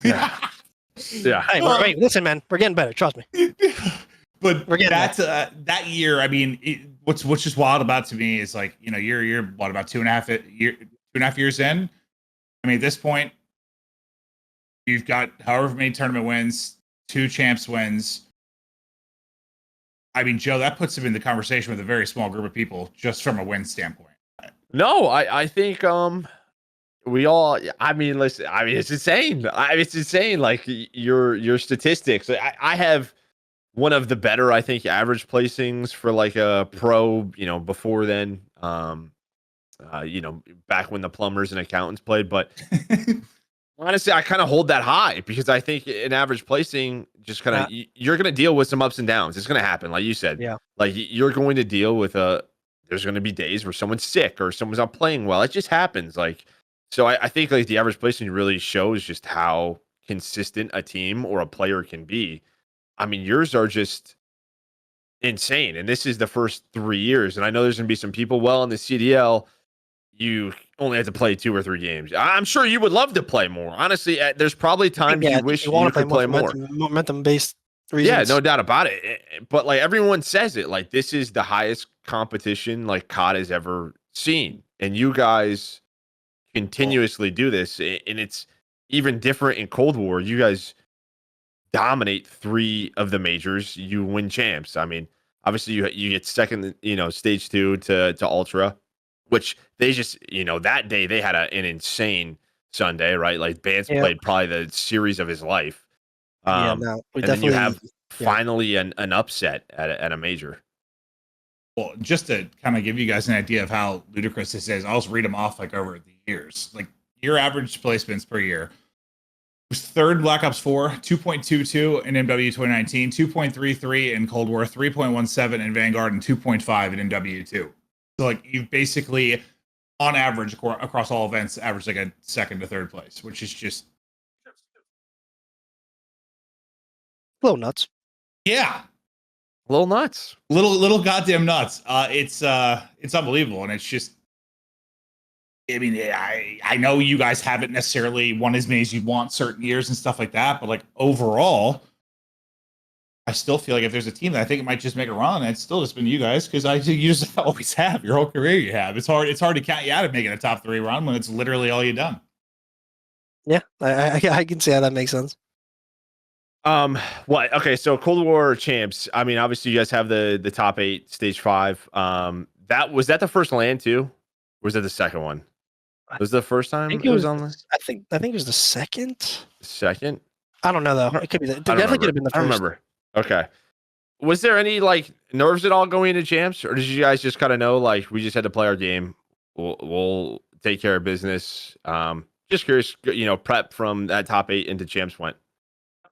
Yeah. Hey, wait, listen, man, we're getting better. Trust me. But that year, I mean, what's just wild about to me is like, you're what, about 2.5 years in? I mean, at this point, you've got however many tournament wins, 2 champs wins. I mean, Joe, that puts him in the conversation with a very small group of people just from a win standpoint. No, I think we all. I mean, listen. I mean, it's insane. It's insane. Like your statistics. I have one of the better, I think, average placings for like a pro. Before then. Back when the plumbers and accountants played, but. Honestly, I kind of hold that high because I think an average placing just kind of you're going to deal with some ups and downs. It's going to happen, like you said. Yeah. Like you're going to deal with there's going to be days where someone's sick or someone's not playing well. It just happens. Like, so I think like the average placing really shows just how consistent a team or a player can be. I mean, yours are just insane, and this is the first 3 years. And I know there's going to be some people. Well, in the CDL, you only have to play 2 or 3 games. I'm sure you would love to play more. Honestly, there's probably times you wish you could play more. Momentum-based reasons. Yeah, no doubt about it. But like everyone says it, like this is the highest competition like COD has ever seen. And you guys continuously do this. And it's even different in Cold War. You guys dominate 3 of the majors. You win champs. I mean, obviously you get second, stage 2 to Ultra, which they just, that day they had an insane Sunday, right? Like Bance played probably the series of his life. And then you have finally an upset at a major. Well, just to kind of give you guys an idea of how ludicrous this is, I'll just read them off like over the years. Like your average placements per year was 3rd Black Ops 4, 2.22 in MW 2019, 2.33 in Cold War, 3.17 in Vanguard, and 2.5 in MW2. So like you've basically, on average, across all events, averaged like a 2nd to 3rd place, which is just little nuts. Yeah. Little nuts. Little goddamn nuts. It's unbelievable. And it's just, I mean, I know you guys haven't necessarily won as many as you want certain years and stuff like that, but like overall, I still feel like if there's a team that I think it might just make a run, it's still just been you guys, because you just always have your whole career. You have it's hard to count you out of making a top 3 run when it's literally all you've done. Yeah, I can see how that makes sense. What? Okay, so Cold War champs. I mean, obviously you guys have the top 8, stage 5. That was that the first LAN too, or was that the second one? Was the first time it was on? I think it was the second. Second. I don't know though. It could be. Definitely could have been the first. I don't remember. Okay. Was there any like nerves at all going into champs, or did you guys just kind of know like we just had to play our game? We'll take care of business. Just curious, prep from that top 8 into champs went.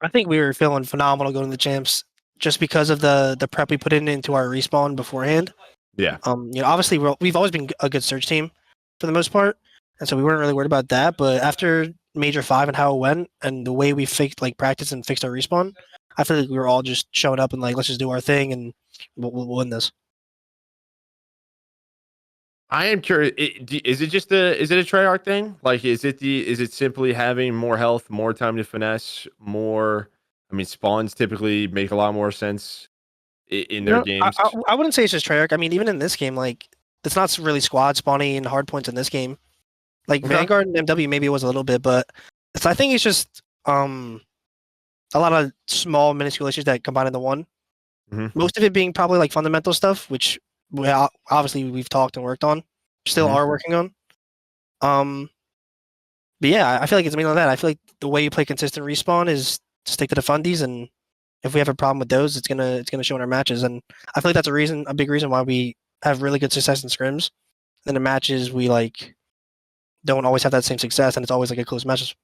I think we were feeling phenomenal going to the champs just because of the prep we put into our respawn beforehand. Yeah. Obviously we've always been a good search team for the most part, and so we weren't really worried about that. But after Major 5 and how it went, and the way we practiced and fixed our respawn, I feel like we were all just showing up and like, let's just do our thing and we'll win this. I am curious. Is it just is it a Treyarch thing? Like, is it simply having more health, more time to finesse, more? I mean, spawns typically make a lot more sense in their games. I wouldn't say it's just Treyarch. I mean, even in this game, like, it's not really squad spawning and hard points in this game. Like, okay. Vanguard and MW maybe it was a little bit, but I think it's just a lot of small minuscule issues that combine into one. Mm-hmm. Most of it being probably like fundamental stuff, which obviously we've talked and worked on, still are working on. But yeah, I feel like it's mainly that. I feel like the way you play consistent respawn is to stick to the fundies, and if we have a problem with those, it's gonna show in our matches. And I feel like that's a big reason why we have really good success in scrims. And the matches we like don't always have that same success, and it's always like a close matches.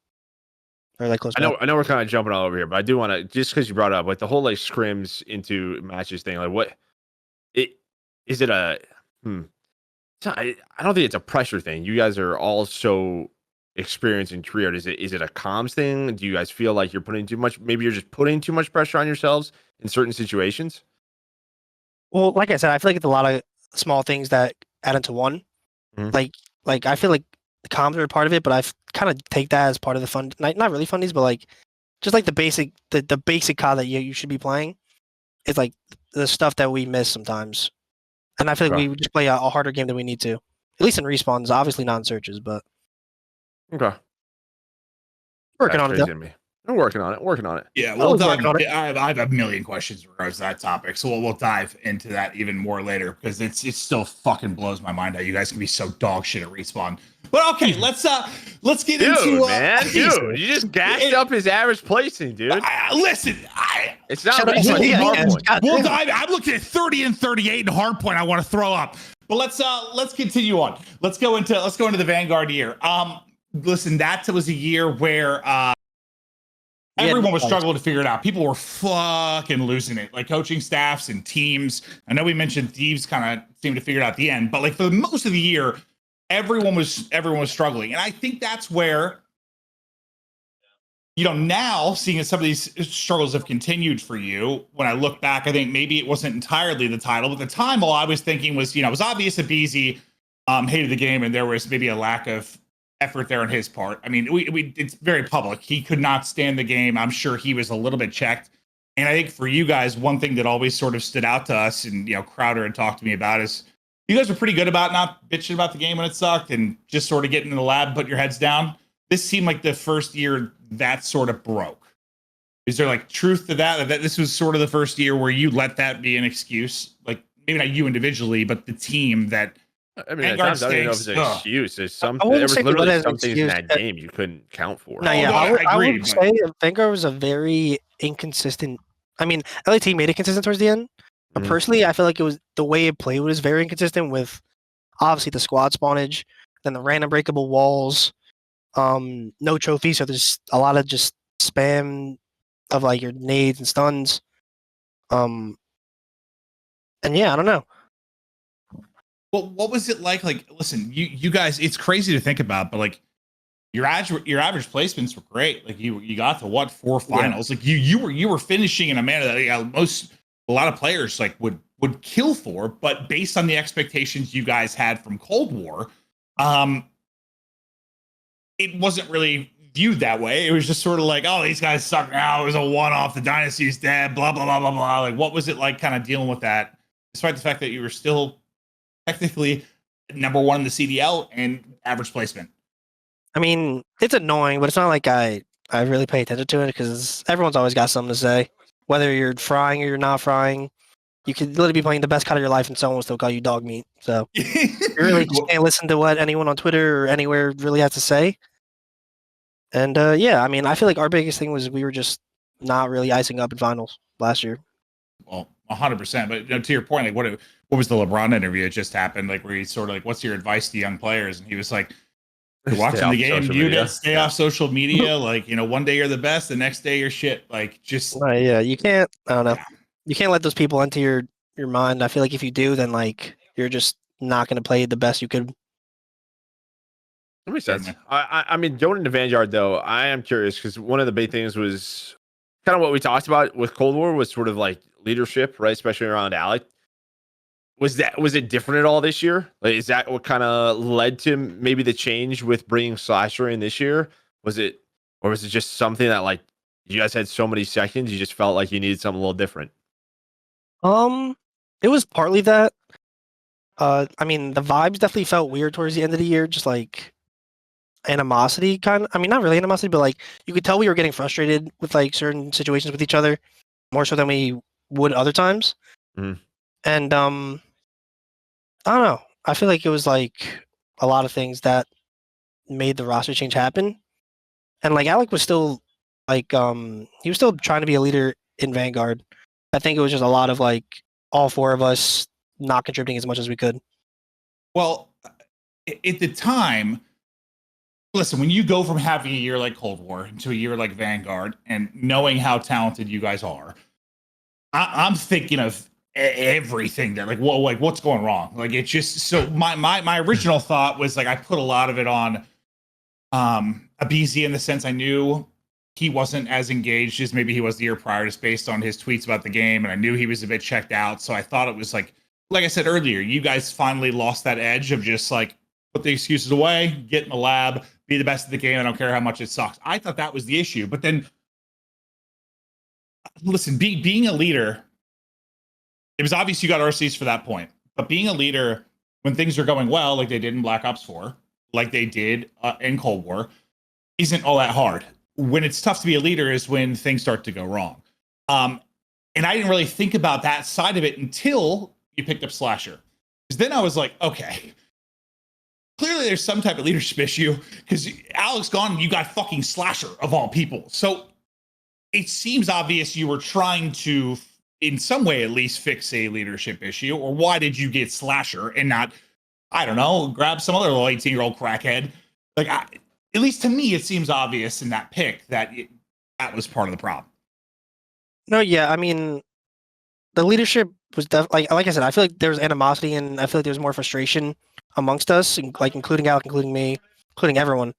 Or like close. I know we're kind of jumping all over here, but I do want to, just because you brought up like the whole like scrims into matches thing. Like, what is it a? I don't think it's a pressure thing. You guys are all so experienced in career. Is it a comms thing? Do you guys feel like you're putting too much? Maybe you're just putting too much pressure on yourselves in certain situations. Well, like I said, I feel like it's a lot of small things that add into one. Mm-hmm. Like I feel like the comms are a part of it, but I kind of take that as part of the fun. Not really fundies, but like just like the basic COD that you should be playing. It's like the stuff that we miss sometimes. And I feel like we just play a harder game than we need to. At least in respawns, obviously not in searches, but okay. Working on it. I'm working on it. Yeah, we'll dive. I have a million questions in regards to that topic, so we'll dive into that even more later, because it still fucking blows my mind how you guys can be so dog shit at respawn. But okay, let's get into dude, you just gassed up his average placing, dude. Listen, it's not. We'll dive. I'm looking at 30 and 38 in hardpoint. I want to throw up. But let's continue on. Let's go into the Vanguard year. Listen, that was a year where everyone was struggling to figure it out. People were fucking losing it, like coaching staffs and teams. I know we mentioned Thieves kind of seemed to figure it out at the end, but like for most of the year, everyone was struggling. And I think that's where, now seeing as some of these struggles have continued for you, when I look back, I think maybe it wasn't entirely the title, but the time all I was thinking was, it was obvious that BZ hated the game, and there was maybe a lack of effort there on his part. I mean, it's very public. He could not stand the game. I'm sure he was a little bit checked. And I think for you guys, one thing that always sort of stood out to us, and Crowder had talked to me about, is you guys were pretty good about not bitching about the game when it sucked and just sort of getting in the lab, put your heads down. This seemed like the first year that sort of broke. Is there like truth to that this was sort of the first year where you let that be an excuse? Like maybe not you individually, but the team that. I mean, at times, I don't know if it's an excuse. There's there was literally some things in that game you couldn't count for. No, yeah, I would say Vanguard was a very inconsistent. I mean, LAT made it consistent towards the end, but personally, I feel like it was the way it played was very inconsistent with obviously the squad spawnage, then the random breakable walls, no trophies, so there's a lot of just spam of like your nades and stuns, and yeah, I don't know. Well, what was it like? Like, listen, you guys, it's crazy to think about, but like, your average placements were great. Like you got to what 4 finals? Like you were finishing in a manner that a lot of players like would kill for, but based on the expectations you guys had from Cold War, it wasn't really viewed that way. It was just sort of like, oh, these guys suck now. It was a one-off. The dynasty's dead. Blah blah blah blah blah. Like, what was it like, kind of dealing with that, despite the fact that you were still technically number 1 in the CDL and average placement? I mean, it's annoying, but it's not like I really pay attention to it because everyone's always got something to say. Whether you're frying or you're not frying, you could literally be playing the best cut of your life and someone will still call you dog meat. So you really just can't listen to what anyone on Twitter or anywhere really has to say. And yeah, I mean, I feel like our biggest thing was we were just not really icing up in finals last year. Well, 100%. But to your point, like what was the LeBron interview that just happened? Like where he's sort of like, "What's your advice to young players?" And he was like, "You're watching the game, you did stay off social media. Like, one day you're the best, the next day you're shit. Like, just yeah, you can't. I don't know. Yeah. You can't let those people into your mind. I feel like if you do, then like you're just not going to play the best you could." That makes sense. I mean, going into Vanguard though, I am curious because one of the big things was kind of what we talked about with Cold War was sort of like leadership, right? Especially around Alec. Was it different at all this year? Like, is that what kind of led to maybe the change with bringing Slasher in this year? Was it just something that like you guys had so many seconds, you just felt like you needed something a little different? It was partly that. I mean, the vibes definitely felt weird towards the end of the year, just like animosity kind of. I mean, not really animosity, but like you could tell we were getting frustrated with like certain situations with each other, more so than we would other times. Mm. And I don't know. I feel like it was like a lot of things that made the roster change happen. And like Alec was still like he was still trying to be a leader in Vanguard. I think it was just a lot of like all 4 of us not contributing as much as we could. Well, at the time, listen, when you go from having a year like Cold War to a year like Vanguard and knowing how talented you guys are, I'm thinking of everything there. Like, whoa, like what's going wrong? Like, it's just so my original thought was like I put a lot of it on Abizi in the sense I knew he wasn't as engaged as maybe he was the year prior, just based on his tweets about the game, and I knew he was a bit checked out. So I thought it was like I said earlier, you guys finally lost that edge of just like put the excuses away, get in the lab, be the best of the game. I don't care how much it sucks. I thought that was the issue, but then listen, being a leader, it was obvious you got Arcitys for that point, but being a leader when things are going well, like they did in Black Ops 4, like they did in Cold War, isn't all that hard. When it's tough to be a leader is when things start to go wrong. And I didn't really think about that side of it until you picked up Slasher. Because then I was like, okay, clearly there's some type of leadership issue because Alex gone and you got fucking Slasher of all people. So it seems obvious you were trying to, in some way at least, fix a leadership issue. Or why did you get Slasher and not, I don't know, grab some other little 18-year-old crackhead? Like, at least to me, it seems obvious in that pick that that was part of the problem. No, yeah, I mean, the leadership was definitely like I said. I feel like there was animosity, and I feel like there was more frustration amongst us, like including Alec, including me, including everyone.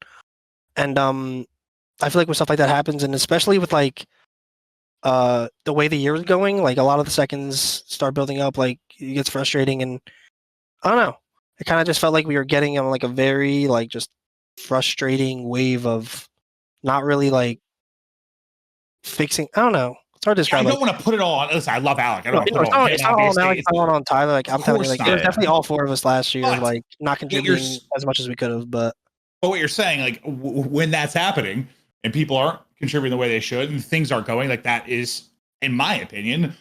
And I feel like when stuff like that happens, and especially with like the way the year was going, like a lot of the seconds start building up, like it gets frustrating, and I don't know. It kind of just felt like we were getting on like a very like just frustrating wave of not really like fixing. I don't know. It's hard to describe. I don't want to put it all on. Listen, I love Alec. I don't want to put it all on. It's not all Alec. It's not all on Tyler. Like I'm telling you, like it was definitely all 4 of us last year, but like not contributing as much as we could have. But what you're saying, like when that's happening and people aren't contributing the way they should, and things aren't going, like that is, in my opinion,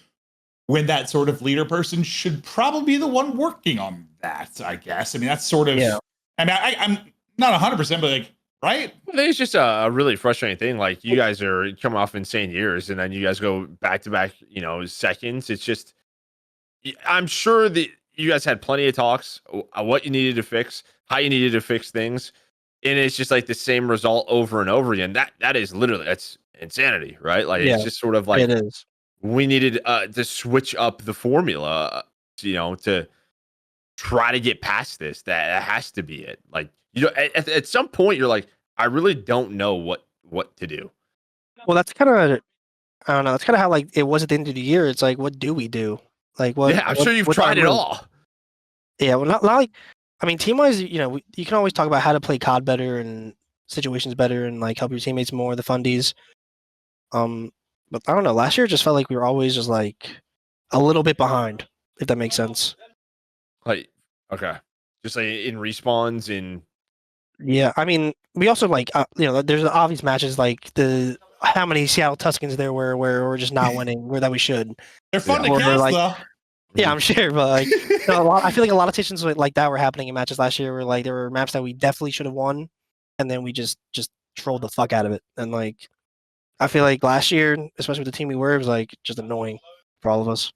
when that sort of leader person should probably be the one working on that. I guess. I mean, that's sort of. Yeah. I mean, I'm not 100%, but like. Right? I think it's just a really frustrating thing. Like you guys are coming off insane years, and then you guys go back to back, seconds. It's just, I'm sure that you guys had plenty of talks, what you needed to fix, how you needed to fix things, and it's just like the same result over and over again. That is literally, that's insanity, right? Like it's just sort of like it is. We needed to switch up the formula, to try to get past this. That has to be it. Like. At some point, you're like, I really don't know what to do. Well, that's kind of, I don't know. That's kind of how like it was at the end of the year. It's like, what do we do? Like what? Yeah, I'm sure you've tried it all. Yeah, well, not like, I mean, team wise, you know, you can always talk about how to play COD better and situations better and like help your teammates more. The fundies. But I don't know. Last year it just felt like we were always just like a little bit behind, if that makes sense. Like, okay, just like in respawns in. Yeah, I mean, we also like you know, there's obvious matches like how many Seattle Tuskens there were where we're just not winning where that we should. They're fun to Or cast like, though. Yeah, I'm sure, but like I feel like a lot of situations like that were happening in matches last year where like there were maps that we definitely should have won, and then we just trolled the fuck out of it. And like I feel like last year, especially with the team we were, it was like just annoying for all of us.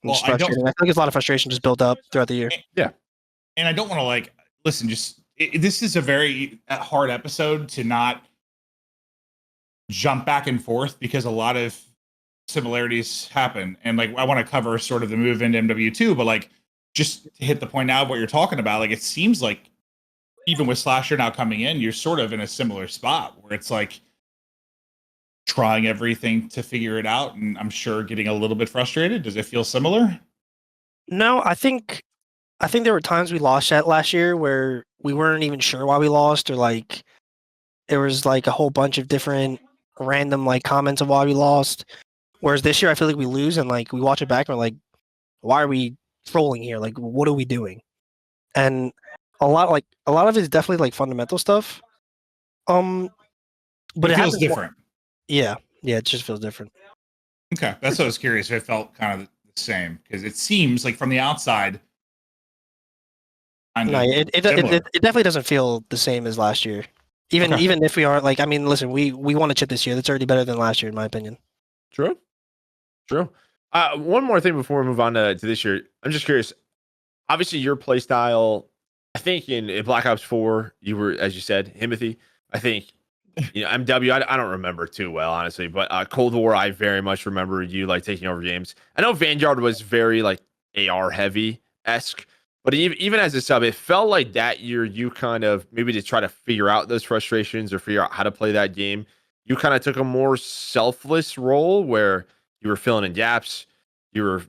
Well, I feel like there's a lot of frustration just built up throughout the year. Yeah, and I don't want to like listen. This is a very hard episode to not jump back and forth because a lot of similarities happen, and like I want to cover sort of the move into MW2, but like just to hit the point now of what you're talking about, like it seems like even with Slasher now coming in, you're sort of in a similar spot where it's like trying everything to figure it out, and I'm sure getting a little bit frustrated. Does it feel similar? No, I think there were times we lost that last year where we weren't even sure why we lost, or like there was like a whole bunch of different random like comments of why we lost. Whereas this year, I feel like we lose and like we watch it back and we're like, why are we trolling here? Like, what are we doing? And a lot of it is definitely like fundamental stuff. But it feels different. Yeah, it just feels different. Okay, that's what I was curious if it felt kind of the same because it seems like from the outside. No, it definitely doesn't feel the same as last year. Even if we are like, I mean, listen, we won a chip this year. That's already better than last year, in my opinion. True. One more thing before we move on to this year. I'm just curious. Obviously, your play style, I think in Black Ops 4, you were, as you said, Himothy. I think, MW, I don't remember too well, honestly, but Cold War, I very much remember you like taking over games. I know Vanguard was very like AR heavy-esque, but even as a sub, it felt like that year you kind of, maybe to try to figure out those frustrations or figure out how to play that game, you kind of took a more selfless role where you were filling in gaps, you were,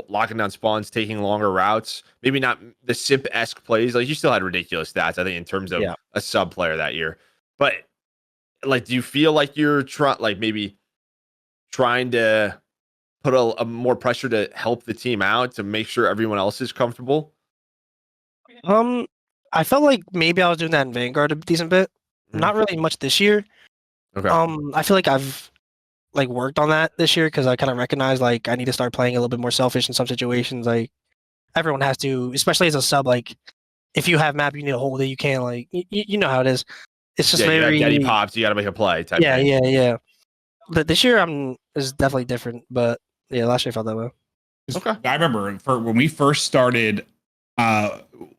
locking down spawns, taking longer routes, maybe not the Simp-esque plays. Like, you still had ridiculous stats, I think, in terms of a sub player that year. But, like, do you feel like you're maybe trying to put a more pressure to help the team out to make sure everyone else is comfortable? I felt like maybe I was doing that in Vanguard a decent bit. Not really much this year. Okay. I feel like I've like worked on that this year because I kind of recognize like I need to start playing a little bit more selfish in some situations. Like everyone has to, especially as a sub. Like if you have map, you need to hold it. You can't like you know how it is. It's just very you daddy pops. You got to make a play. Type yeah, thing. yeah. But this year is definitely different. But yeah, last year I felt that way. Okay. I remember when we first started.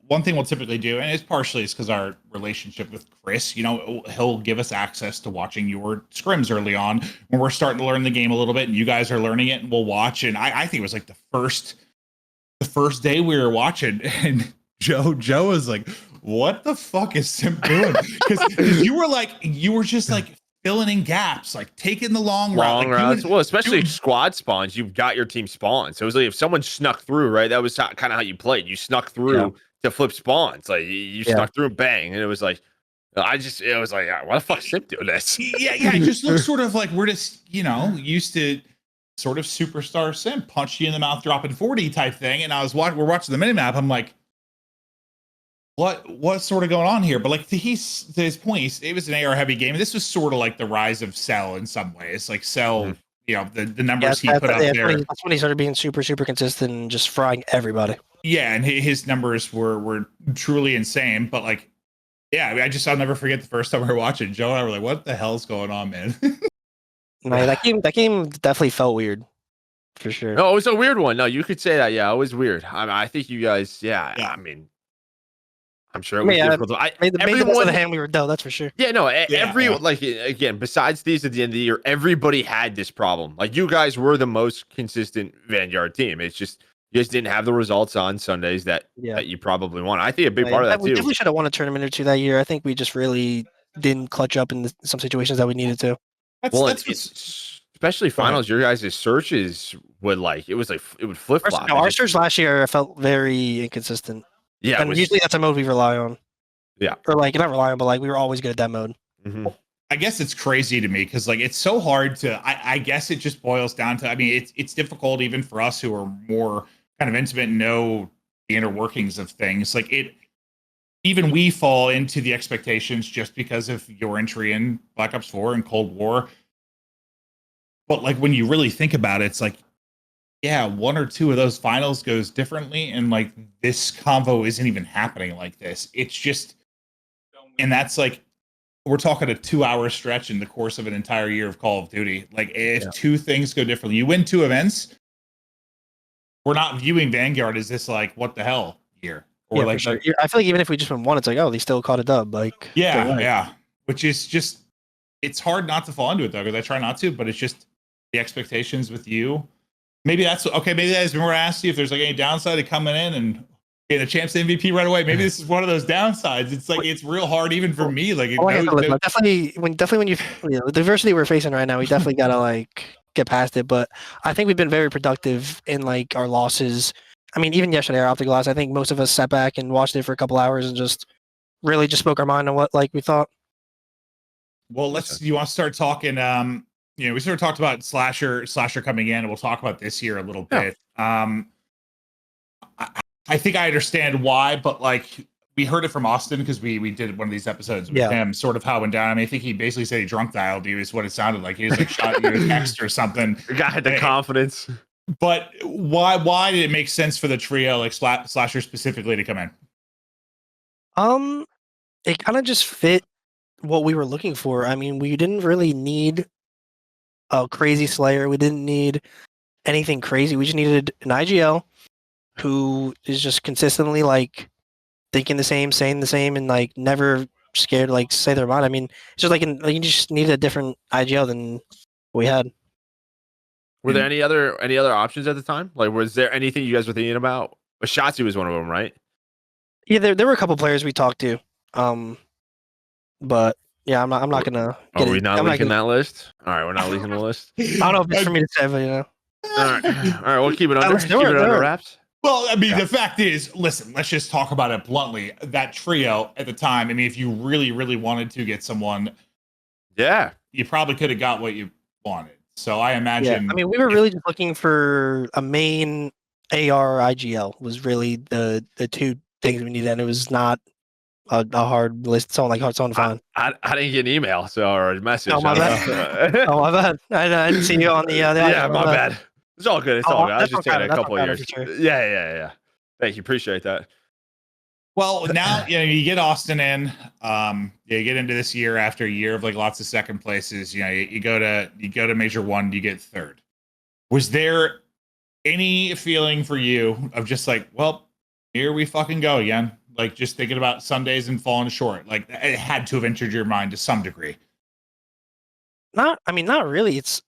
One thing we'll typically do, and it's partially because our relationship with Chris, he'll give us access to watching your scrims early on when we're starting to learn the game a little bit, and you guys are learning it, and we'll watch. And I think it was like the first day we were watching, and Joe was like, "What the fuck is Simp doing?" Because you were just like filling in gaps, like taking the long routes. Well, especially squad spawns, you've got your team spawn. So it was like if someone snuck through, right? That was kind of how you played. You snuck through to flip spawns. Like you snuck through and bang. And it was like, why the fuck Simp doing this? Yeah. It just looks sort of like we're just, used to sort of superstar Simp, punch you in the mouth, dropping 40 type thing. And we're watching the minimap. I'm like, what's sort of going on here? But like to his point, it was an AR heavy game. This was sort of like the rise of Cell in some ways. Like Cell, the numbers he put up there. That's when he started being super, super consistent and just frying everybody. Yeah, and his numbers were truly insane. But like, I'll never forget the first time we were watching. Joe and I were like, "What the hell's going on, man?" No, that game definitely felt weird, for sure. No, it was a weird one. No, you could say that. Yeah, it was weird. I think you guys. I mean, I'm sure it was difficult. Made the best of the hand we were dealt, that's for sure. Yeah, no, like again, besides these at the end of the year, everybody had this problem. Like you guys were the most consistent Vanguard team. It's just you guys didn't have the results on Sundays that you probably want. I think a big part of that we definitely should have won a tournament or two that year. I think we just really didn't clutch up in some situations that we needed to. Especially finals, your guys' searches would it would flip flop. No, our search last year felt very inconsistent. Yeah, and usually that's a mode we rely on. Yeah, or not rely on, but we were always good at that mode. Mm-hmm. I guess it's crazy to me because it's so hard to. I guess it just boils down to. I mean, it's difficult even for us who are more kind of intimate and know the inner workings of things. Even we fall into the expectations just because of your entry in Black Ops 4 and Cold War. But when you really think about it, it's yeah, one or two of those finals goes differently, and this convo isn't even happening like this. It's just, and that's we're talking a 2-hour stretch in the course of an entire year of Call of Duty. If two things go differently, you win 2 events. We're not viewing Vanguard as this what the hell year. Or for sure. I feel even if we just win one, it's oh, they still caught a dub. Yeah. Which is just, it's hard not to fall into it though, because I try not to, but it's just the expectations with you. Maybe that's okay. Maybe that is more to ask you if there's any downside to coming in and getting a champs MVP right away. Maybe this is one of those downsides. It's it's real hard even for me. Definitely when you the diversity we're facing right now, we definitely gotta get past it. But I think we've been very productive in our losses. I mean, even yesterday, our Optic loss, I think most of us sat back and watched it for a couple hours and just really just spoke our mind on what we thought. Well, you want to start talking? We sort of talked about Slasher coming in, and we'll talk about this year a little bit. I think I understand why, but we heard it from Austin because we did one of these episodes with him, sort of how it went down. I mean, I think he basically said he drunk dialed you is what it sounded like. He was shot you a text or something. The guy had the confidence. But why did it make sense for the trio, Slasher specifically, to come in? It kind of just fit what we were looking for. I mean, we didn't really need a crazy Slayer. We didn't need anything crazy. We just needed an IGL who is just consistently thinking the same, saying the same, and never scared to say their mind. I mean, it's just you just needed a different IGL than we had. Were there any other options at the time? Was there anything you guys were thinking about? Shotzi was one of them, right? Yeah, there were a couple players we talked to, but yeah, I'm not gonna. Are we not leaking that list? All right, we're not leaking the list. I don't know if it's for me to say, but All right, we'll keep it under wraps. Well, I mean, the fact is, listen, let's just talk about it bluntly. That trio at the time, I mean, if you really, really wanted to get someone, you probably could have got what you wanted. So I imagine. I mean, we were really just looking for a main AR IGL was really the two things we needed, and it was not a hard list. Someone someone to find. I didn't get an email or a message. Oh, my bad. Oh, my bad. I didn't see you on the. Yeah, my bad. It's all good. It's all good. I was just taking a couple of years. Sure. Yeah. Thank you. Appreciate that. Well, now you get Austin in. You get into this year after a year of lots of second places. You go to Major 1, you get third. Was there any feeling for you of just well, here we fucking go again? Just thinking about Sundays and falling short. It had to have entered your mind to some degree. Not really. It's.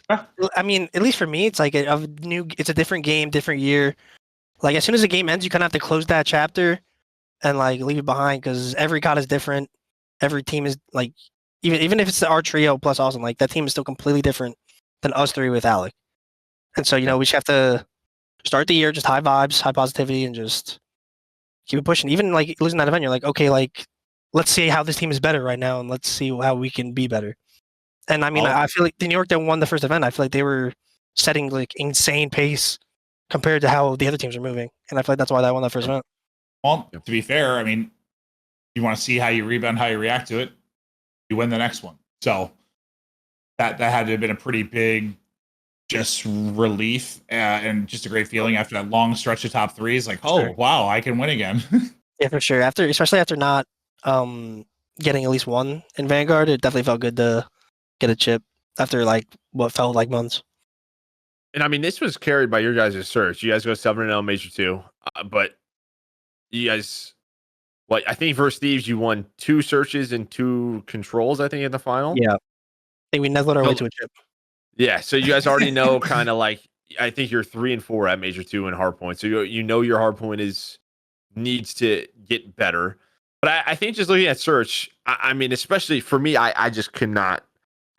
I mean, at least for me, it's it's a different game, different year. As soon as the game ends, you kind of have to close that chapter and leave it behind because every COD is different. Every team is even if it's our trio plus Austin, that team is still completely different than us three with Alec. And so we just have to start the year just high vibes, high positivity, and just keep it pushing. Even losing that event, you're okay, let's see how this team is better right now, and let's see how we can be better. And I mean, I feel the New York that won the first event, I feel they were setting insane pace compared to how the other teams are moving, and I feel that's why they won that first event. Well, to be fair, I mean, you want to see how you rebound, how you react to it, you win the next one. So that had to have been a pretty big just relief and just a great feeling after that long stretch of top threes. Wow, I can win again. Yeah, for sure. Especially after not getting at least one in Vanguard, it definitely felt good to get a chip after what felt like months. And I mean, this was carried by your guys' search. You guys go 7-0 Major 2, but you guys, I think versus Thieves, you won 2 searches and 2 controls, I think, in the final. Yeah. I think we nuzzled our way to a chip. Yeah, so you guys already know kind of I think you're 3 and 4 at Major 2 in hardpoint. So you know your hardpoint needs to get better. But I think just looking at search, I mean, especially for me, I just could not.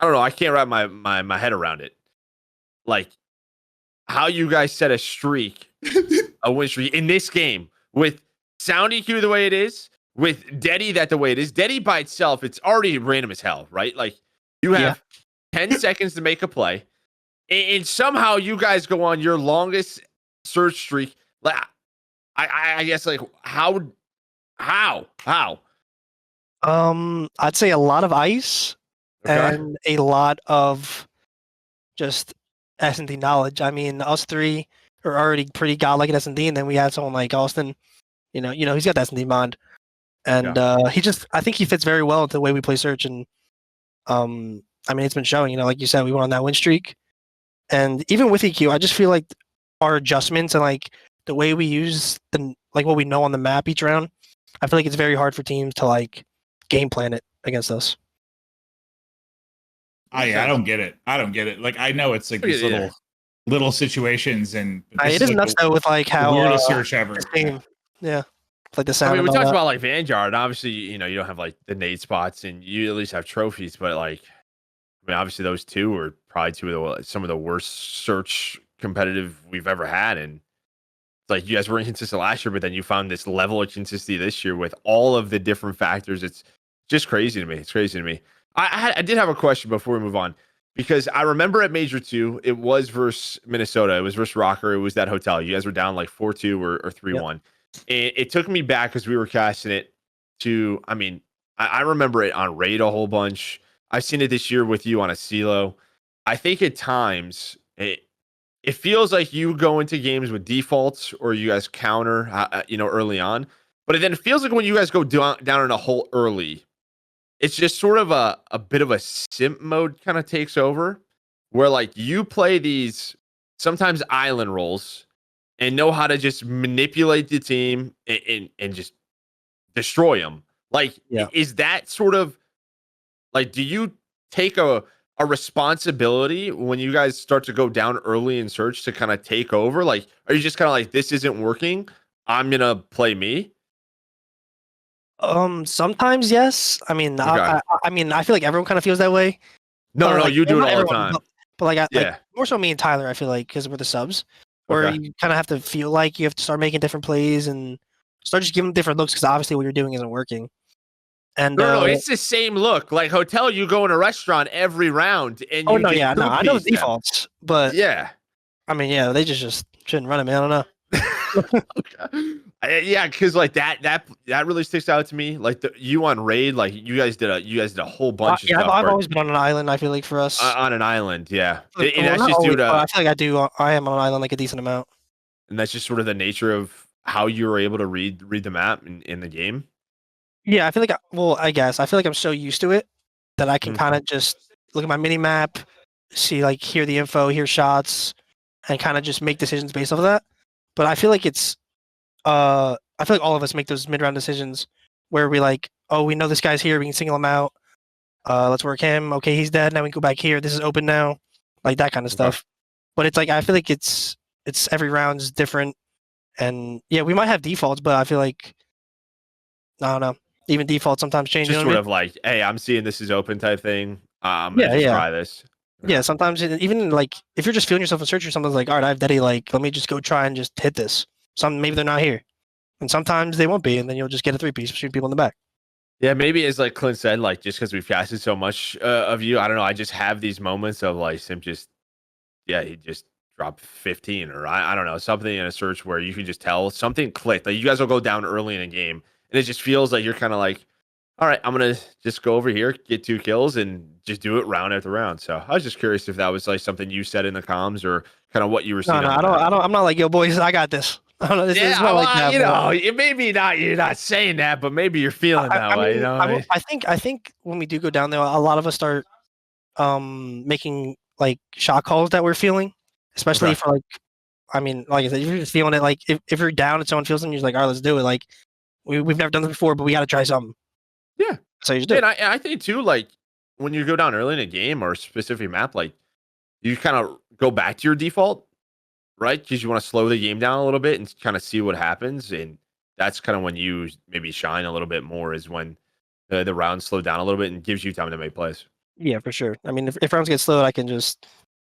I don't know. I can't wrap my head around it. Like how you guys set a streak, a win streak in this game with sound EQ the way it is, with Deddy the way it is. Deddy by itself, it's already random as hell, right? Like you have 10 seconds to make a play, and somehow you guys go on your longest search streak. Like I guess like how? I'd say a lot of ice and a lot of just S&D knowledge. I mean, us three are already pretty godlike at S&D, and then we have someone like Austin. You know, he's got the S&D mod, and I think he fits very well into the way we play search. And I mean, it's been showing. You know, like you said, we went on that win streak, and even with EQ, I just feel like our adjustments and like the way we use like what we know on the map each round. I feel like it's very hard for teams to like game plan it against us. I don't get it. Like I know it's like these little situations, and it is nuts though with like how weirdest search ever. Game. Yeah, it's like the sound. I mean, we talked about like Vanguard. Obviously, you don't have like the nade spots, and you at least have trophies. But like, I mean, obviously those two are probably some of the worst search competitive we've ever had, and. Like you guys were inconsistent last year, but then you found this level of consistency this year with all of the different factors. It's just crazy to me. It's crazy to me. I did have a question before we move on, because I remember at Major 2, it was versus Minnesota. It was versus Rocker. It was that hotel. You guys were down like 4-2 or 3-1. Yep. And it took me back because we were casting it to, I mean, I remember it on Raid a whole bunch. I've seen it this year with you on a CeeLo. I think at times it feels like you go into games with defaults or you guys counter, early on. But then it feels like when you guys go down in a hole early, it's just sort of a bit of a simp mode kind of takes over, where like you play these sometimes island roles and know how to just manipulate the team and just destroy them. Like, is that sort of like, do you take a responsibility when you guys start to go down early in search to kind of take over? Like, are you just kind of like, this isn't working, I'm gonna play me? Sometimes yes. I mean, I mean, I feel like everyone kind of feels that way. No, like, you do it all the time. But like, more so me and Tyler, I feel like, because we're the subs, where you kind of have to feel like you have to start making different plays and start just giving different looks, because obviously what you're doing isn't working. And no, it's the same look. Like hotel, you go in a restaurant every round, and I know the defaults, but I mean, they just shouldn't run it, man. I don't know. Yeah, because like that really sticks out to me. Like you on Raid, like you guys did a whole bunch of stuff. I've always been on an island. I feel like for us on an island, yeah. I feel like I am on an island like a decent amount, and that's just sort of the nature of how you were able to read the map in the game. Yeah, I feel like I feel like I'm so used to it that I can kind of just look at my mini map, see like hear the info, hear shots, and kind of just make decisions based off of that. But I feel like I feel like all of us make those mid-round decisions where we like, oh, we know this guy's here, we can single him out. Let's work him. Okay, he's dead. Now we can go back here. This is open now, like that kind of stuff. But it's like I feel like it's every round's different, and we might have defaults, but I feel like I don't know. Even defaults sometimes change. Just sort of like, hey, I'm seeing this is open type thing. I'm gonna try this. Yeah, sometimes even like if you're just feeling yourself in search or something, like, all right, I have Deddy, like, let me just go try and just hit this. Maybe they're not here, and sometimes they won't be, and then you'll just get a 3-piece shooting people in the back. Yeah, maybe as like Clint said, like just because we've casted so much of you, I don't know. I just have these moments of like Simp he just dropped 15 or I don't know, something in a search where you can just tell something clicked. Like you guys will go down early in a game, and it just feels like you're kind of like, all right, I'm gonna just go over here, get 2 kills, and just do it round after round. So I was just curious if that was like something you said in the comms or kind of what you were seeing. No, I'm not like, yo, boys, I got this. I don't know. It's not like that. You know, it maybe not. You're not saying that, but maybe you're feeling that way. You know, I think when we do go down there, a lot of us start making like shot calls that we're feeling, especially for like, I mean, like I said, if you're just feeling it, like if you're down and someone feels something, you're just like, all right, let's do it. Like we've never done this before, but we got to try something. Yeah. So you just do it. And I think too, like when you go down early in a game or a specific map, like you kind of go back to your default, right? Because you want to slow the game down a little bit and kind of see what happens. And that's kind of when you maybe shine a little bit more, is when the rounds slow down a little bit and gives you time to make plays. Yeah, for sure. I mean, if rounds get slowed, I can just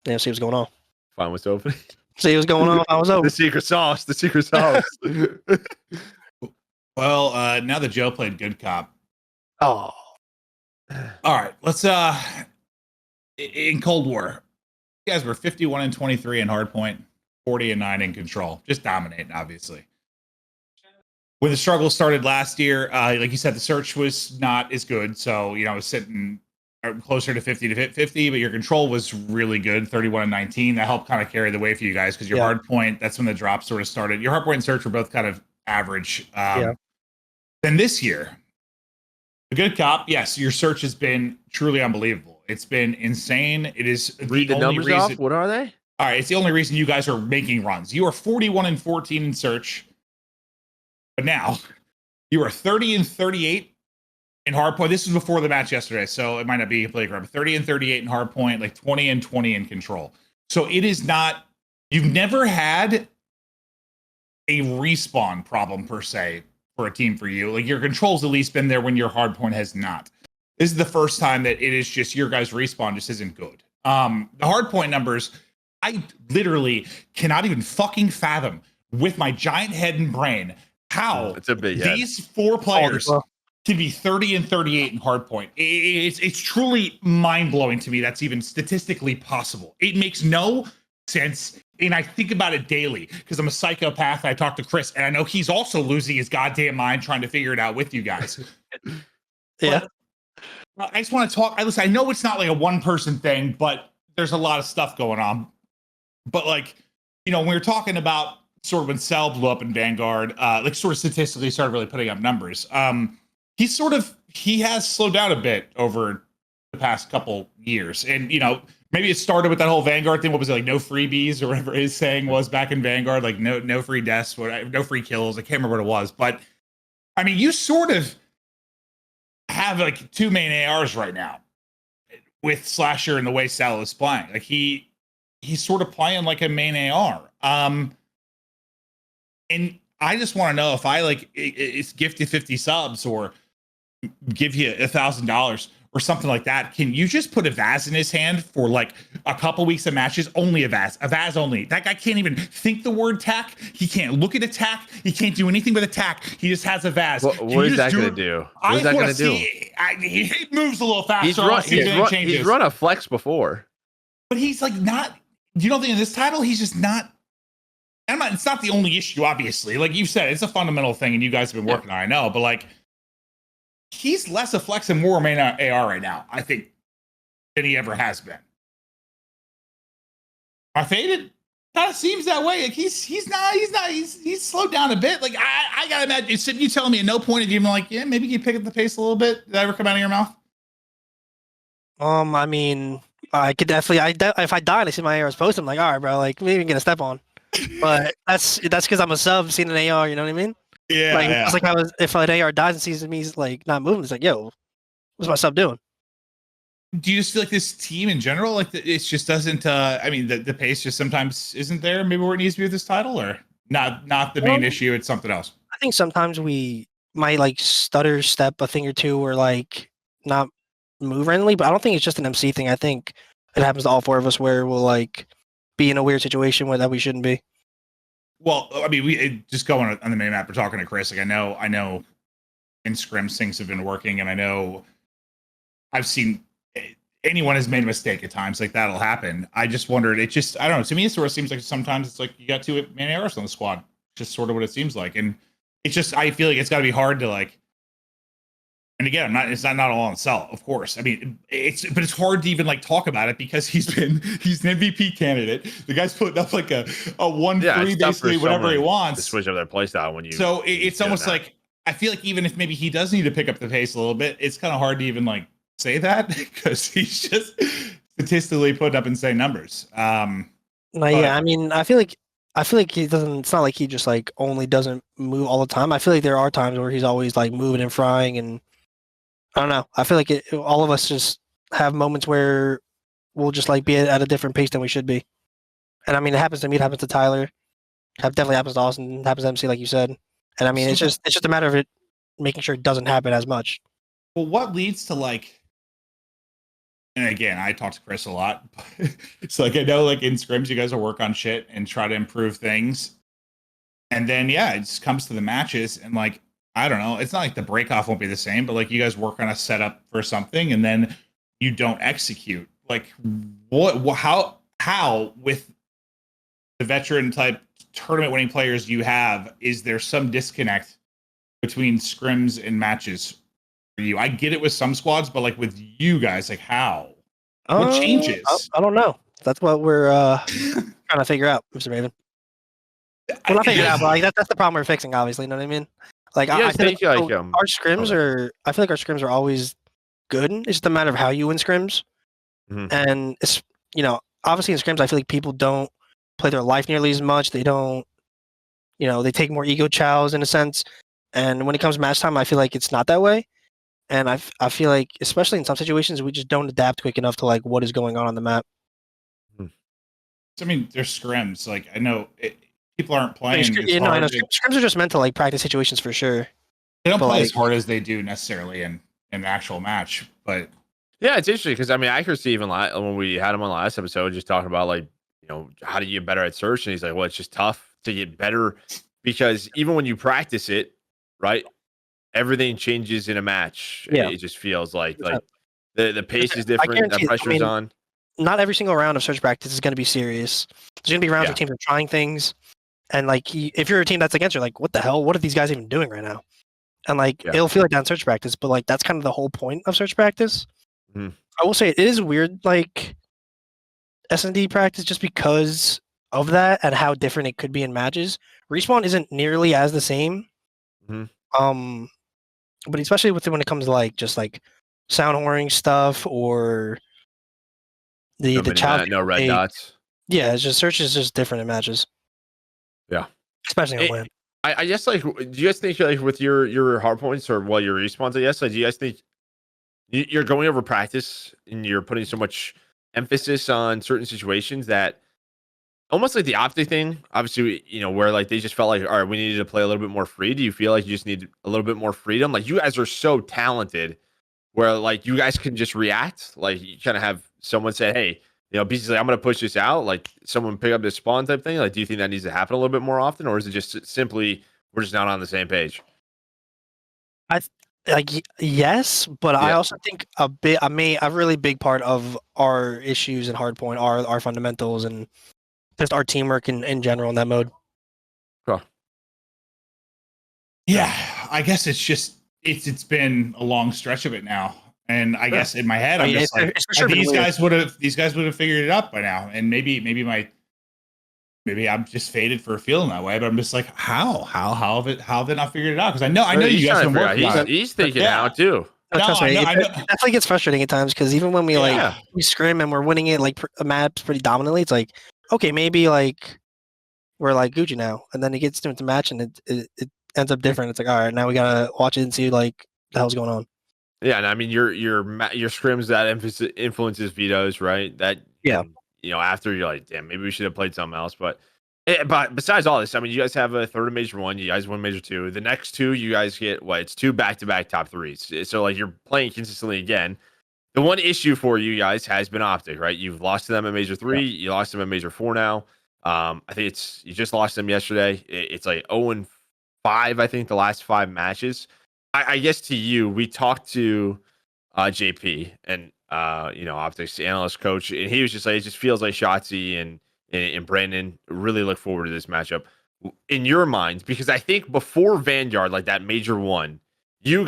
see what's going on. Find what's open. See what's going on. I was open. The secret sauce. The secret sauce. Well, now that Joe played good cop. Oh. All right, let's in Cold War, you guys were 51-23 in hardpoint, 40-9 in control, just dominating, obviously. When the struggle started last year, like you said, the search was not as good, so it was sitting closer to 50-50, but your control was really good, 31-19. That helped kind of carry the way for you guys because your hardpoint, that's when the drop sort of started. Your hardpoint and search were both kind of average. Then this year, the good cop, yes, your search has been truly unbelievable. It's been insane. It is read the numbers off. What are they? All right, it's the only reason you guys are making runs. You are 41-14 in search, but now you are 30-38 in hardpoint. This is before the match yesterday, so it might not be completely correct. 30-38 in hardpoint, like 20-20 in control. So it is not. You've never had a respawn problem per se for a team for you. Like your control's at least been there when your hardpoint has not. This is the first time that it is just your guys' respawn just isn't good. The hardpoint numbers, I literally cannot even fucking fathom with my giant head and brain how it's a big these four players can be 30-38 in hardpoint. It's truly mind-blowing to me that's even statistically possible. It makes no sense. And I think about it daily because I'm a psychopath. And I talk to Chris, and I know he's also losing his goddamn mind trying to figure it out with you guys. Yeah. But I just want to talk. I know it's not like a one-person thing, but there's a lot of stuff going on. But like, when we were talking about sort of when Cell blew up in Vanguard, like sort of statistically started really putting up numbers. He has slowed down a bit over the past couple years, and maybe it started with that whole Vanguard thing. What was it, like no freebies or whatever his saying was back in Vanguard, like no free deaths, no free kills. I can't remember what it was, but I mean, you sort of have like two main ARs right now with Slasher and the way Sal is playing. Like he's sort of playing like a main AR. And I just want to know if I it's gift you 50 subs or give you $1,000 or something like that. Can you just put a Vaz in his hand for like a couple weeks of matches? Only a Vaz only. That guy can't even think the word tack. He can't look at attack. He can't do anything with attack. He just has a Vaz. What is that going to do? What is that going to do? He moves a little faster. He's run a flex before. But he's like not, you don't think in this title, he's just not. It's not the only issue, obviously. Like you said, it's a fundamental thing and you guys have been working on it, I know. But like, he's less a flex and more a main AR right now, I think, than he ever has been. I faded. Kind of seems that way. Like he's slowed down a bit. Like I gotta imagine you telling me at no point of even like, yeah, maybe you pick up the pace a little bit. Did that ever come out of your mouth? I mean, I could definitely. If I die and I see my ARs post, I'm like, all right, bro, like maybe get a step on. But that's because I'm a sub seeing an AR. You know what I mean? Yeah. It's like if an AR dies and sees me like not moving, it's like, yo, what's my sub doing? Do you just feel like this team in general, like it just doesn't? I mean, the pace just sometimes isn't there. Maybe where it needs to be with this title, or not the main issue. It's something else. I think sometimes we might like stutter step a thing or two, or like not move randomly. But I don't think it's just an MC thing. I think it happens to all four of us where we'll like be in a weird situation where that we shouldn't be. Well, I mean, just going on the main map. We're talking to Chris. Like I know in scrims things have been working, and I know I've seen anyone has made a mistake at times. Like that'll happen. I just wondered. I don't know. To me, it sort of seems like sometimes it's like you got two main ARs on the squad. Just sort of what it seems like, and it's just I feel like it's got to be hard to like. And again, it's not all on Cell, of course. I mean, it's hard to even like talk about it because he's an MVP candidate. The guy's putting up like a 1-3 basically whatever he wants. To switch up their playstyle when you. So it's almost like I feel like even if maybe he does need to pick up the pace a little bit, it's kind of hard to even like say that because he's just statistically putting up insane numbers. Yeah, I mean, I feel like he doesn't. It's not like he just like only doesn't move all the time. I feel like there are times where he's always like moving and frying and. I don't know. I feel like all of us just have moments where we'll just like be at a different pace than we should be. And I mean, it happens to me. It happens to Tyler. It definitely happens to Austin. It happens to MC, like you said. And I mean, it's just a matter of it making sure it doesn't happen as much. Well, what leads to like, and again, I talk to Chris a lot. It's like, I know like in scrims, you guys will work on shit and try to improve things. And then, yeah, it just comes to the matches and like, I don't know. It's not like the break off won't be the same, but like you guys work on a setup for something and then you don't execute. Like how with the veteran type tournament winning players you have, is there some disconnect between scrims and matches for you? I get it with some squads, but like with you guys, like how? What changes? I don't know. That's what we're trying to figure out, Mr. Maven. Well, not figure it out, but like that's the problem we're fixing, obviously. You know what I mean? Like I feel like our scrims are. I feel like our scrims are always good. It's just a matter of how you win scrims, and it's obviously in scrims, I feel like people don't play their life nearly as much. They don't, they take more ego chows in a sense. And when it comes to match time, I feel like it's not that way. And I feel like, especially in some situations, we just don't adapt quick enough to like what is going on the map. I mean, there's scrims. Like I know people aren't playing. I know scrims are just meant to like practice situations for sure. They don't play as hard as they do necessarily in an actual match, but yeah, it's interesting because I mean, accuracy even when we had him on the last episode, just talking about like how do you get better at search, and he's like, well, it's just tough to get better because even when you practice it, right, everything changes in a match. Yeah. It just feels like the pace is different, the pressure's on. Not every single round of search practice is going to be serious. There's going to be rounds where teams are trying things, and like if you're a team that's against you, like what the hell? What are these guys even doing right now? And like it'll feel like that in search practice, but like that's kind of the whole point of search practice. I will say it is weird, like S&D practice, just because of that and how different it could be in matches. Respawn isn't nearly as the same. But especially when it comes to like just like sound whoring stuff or the challenge. No red dots. Yeah, it's just search is just different in matches. Yeah, especially on land. I guess like, do you guys think like with your hard points or your respawns? I guess like, do you guys think you're going over practice and you're putting so much emphasis on certain situations that almost like the Optic thing, obviously, where like they just felt like, all right, we needed to play a little bit more free. Do you feel like you just need a little bit more freedom? Like you guys are so talented where like you guys can just react. Like you kind of have someone say, hey, BC's like, I'm going to push this out. Like someone pick up this spawn type thing. Like, do you think that needs to happen a little bit more often, or is it just simply we're just not on the same page? Yes, but I also think a really big part of our issues in hardpoint are our fundamentals and just our teamwork in general in that mode. Cool. Yeah, I guess it's been a long stretch of it now, and I guess in my head I'm just like, these guys would have figured it out by now, and maybe I'm just faded for feeling that way, but I'm just like, how have they not figured it out? Because I know you guys have been working on it. He's thinking it out too. Trust me, it definitely gets frustrating at times because even when we we scrim and we're winning it like maps pretty dominantly, it's like, okay, maybe like we're like Gucci now, and then it gets to the match and it ends up different. It's like, all right, now we gotta watch it and see like the hell's going on. Yeah, and I mean your scrims that influences vetoes, right? That after you're like, damn, maybe we should have played something else. But besides all this, I mean, you guys have a third of Major 1, you guys win Major 2. The next 2, you guys get it's 2 back-to-back top 3s. So like you're playing consistently again. The one issue for you guys has been Optic, right? You've lost to them in Major 3, you lost them in Major 4 now. I think you just lost them yesterday. It's like 0-5, I think, the last 5 matches. I guess to you, we talked to JP and Optics analyst coach, and he was just like, it just feels like Shotzi and Brandon really look forward to this matchup. In your minds, because I think before Vanguard, like that Major 1, you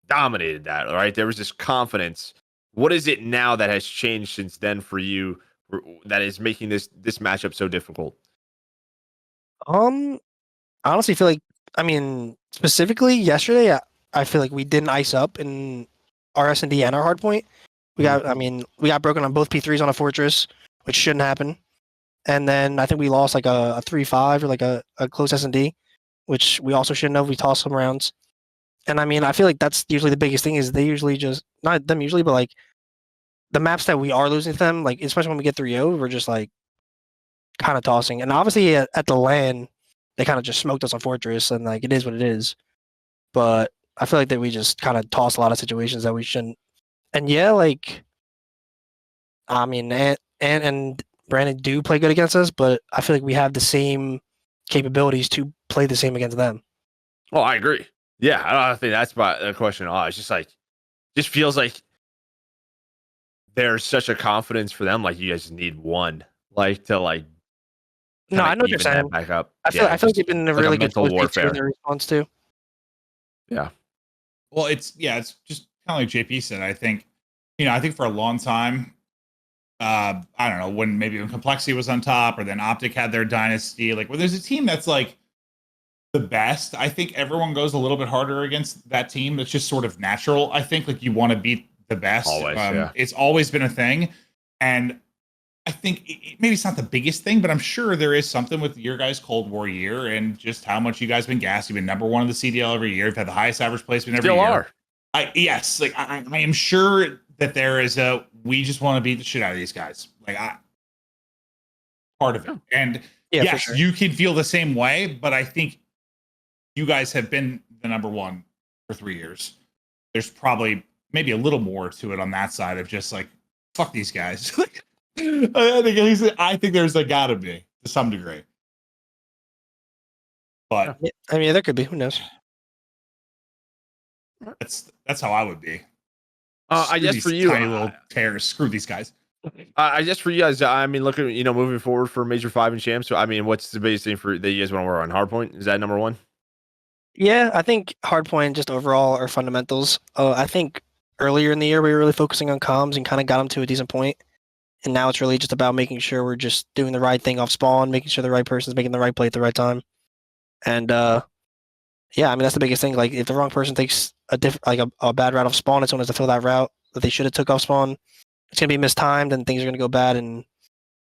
dominated that, right? There was this confidence. What is it now that has changed since then for you that is making this matchup so difficult? I honestly feel like, I mean, specifically yesterday, I feel like we didn't ice up in our S&D and our hardpoint. We got broken on both P3s on a fortress, which shouldn't happen. And then I think we lost like a 3-5 or like a close S&D, which we also shouldn't have. We tossed some rounds. And I mean, I feel like that's usually the biggest thing is they usually just, not them usually, but like the maps that we are losing to them, like especially when we get 3-0, we're just like kind of tossing. And obviously at the LAN, they kind of just smoked us on Fortress, and like it is what it is. But I feel like that we just kind of toss a lot of situations that we shouldn't. And yeah, like I mean, and Brandon do play good against us, but I feel like we have the same capabilities to play the same against them. Oh, I agree. Yeah, I don't think that's about the question at all. It's just like, just feels like there's such a confidence for them. Like you guys need one, like to like. No, I know what you're saying. Back up. I feel like they've been in a really good warfare in their response too. Yeah. Well, it's just kind of like JP said. I think for a long time, I don't know, when Complexity was on top, or then Optic had their dynasty. Like when there's a team that's like the best, I think everyone goes a little bit harder against that team. It's just sort of natural. I think like you want to beat the best. Always, It's always been a thing, and I think maybe it's not the biggest thing, but I'm sure there is something with your guys' Cold War year and just how much you guys have been gassed. You've been number one in the CDL every year. You've had the highest average placement every year. Yes, like I am sure that there is we just want to beat the shit out of these guys. Like part of it. And yes, sure, you can feel the same way, but I think you guys have been the number one for 3 years. There's probably maybe a little more to it on that side of just like, fuck these guys. I think there's gotta be to some degree, but I mean, there could be. Who knows? That's how I would be. I guess for you, tiny little tears. Screw these guys. I guess for you guys, I mean, look at moving forward for Major 5 and Champs. So I mean, what's the biggest thing that you guys want to work on? Hardpoint, is that number one? Yeah, I think hardpoint just overall are fundamentals. I think earlier in the year we were really focusing on comms and kind of got them to a decent point. And now it's really just about making sure we're just doing the right thing off spawn, making sure the right person's making the right play at the right time. And yeah, I mean that's the biggest thing. Like if the wrong person takes a bad route off spawn, and someone has to fill that route that they should have took off spawn, it's gonna be mistimed and things are gonna go bad. And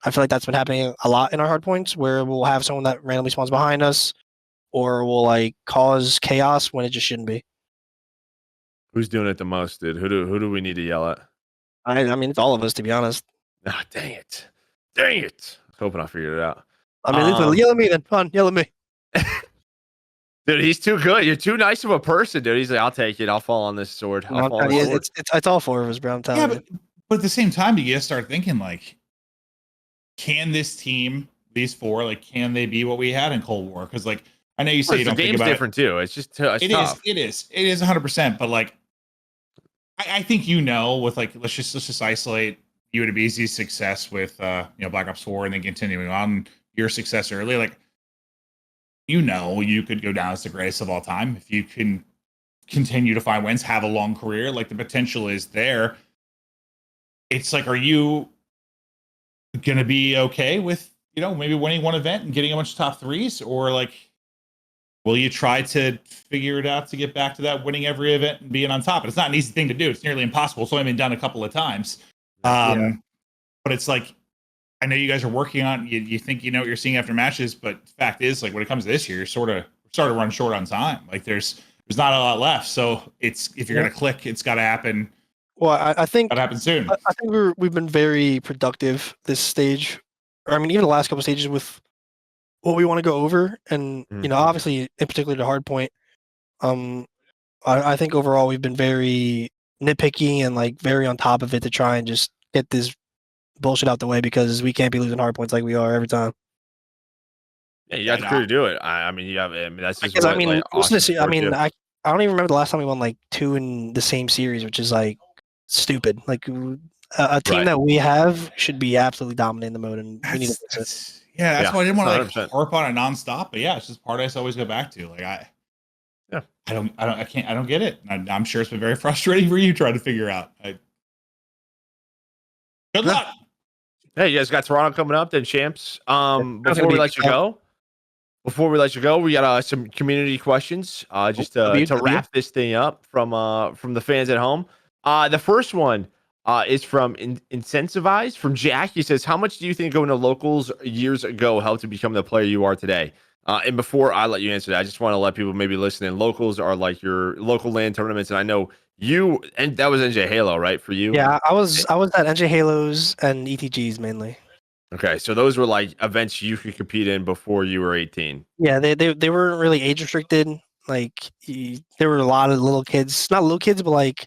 I feel like that's been happening a lot in our hardpoints, where we'll have someone that randomly spawns behind us, or will like cause chaos when it just shouldn't be. Who's doing it the most, dude? Who do we need to yell at? I mean it's all of us, to be honest. Ah, dang it. I was hoping I figured it out. I mean, yell at me then. Fun, yell at me. Dude, he's too good. You're too nice of a person, dude. He's like, I'll take it. I'll fall on this sword. It's all four of us, bro. I'm telling you. But at the same time, you gotta start thinking like, can this team, these four, like, can they be what we had in Cold War? Because like, I know you say you don't think about it. The game's different too. It's just tough. It is 100%. But like, I think with like, let's just isolate UABZ's success with Black Ops 4 and then continuing on your success early. Like, you could go down as the greatest of all time if you can continue to find wins, have a long career. Like the potential is there. It's like, are you gonna be okay with maybe winning one event and getting a bunch of top threes, or like will you try to figure it out to get back to that winning every event and being on top? And it's not an easy thing to do. It's nearly impossible. It's only been done a couple of times. But it's like, I know you guys are working on, you think what you're seeing after matches, but the fact is, like, when it comes to this year, you're starting to run short on time. Like there's not a lot left. So if you're going to click, it's got to happen. Well, I think that happen soon. I think we've been very productive this stage. I mean, even the last couple of stages with what we want to go over, and obviously in particular the hard point. I think overall we've been very nitpicky and like very on top of it to try and just get this bullshit out the way, because we can't be losing hard points like we are every time. Yeah, you have to clearly do it. I mean, you have. I mean, that's just. I don't even remember the last time we won like 2 in the same series, which is like stupid. Like a team that we have should be absolutely dominating the mode, and we need to fix it. Yeah, that's why I didn't want to harp on it nonstop. But yeah, it's just part I always go back to. Like I don't get it. I'm sure it's been very frustrating for you trying to figure out. Good luck. Hey, you guys got Toronto coming up, then Champs. Before we let you go, we got some community questions just to wrap this thing up from the fans at home. The first one is from Incentivize from Jack. He says, how much do you think going to locals years ago helped to become the player you are today? And before I let you answer that, I just want to let people maybe listen in. Locals are like your local LAN tournaments, and I know you, and that was NJ Halo, right, for you? Yeah, I was at NJ Halos and ETGs mainly. Okay, so those were like events you could compete in before you were 18. Yeah, they weren't really age restricted. Like there were a lot of little kids, not little kids, but like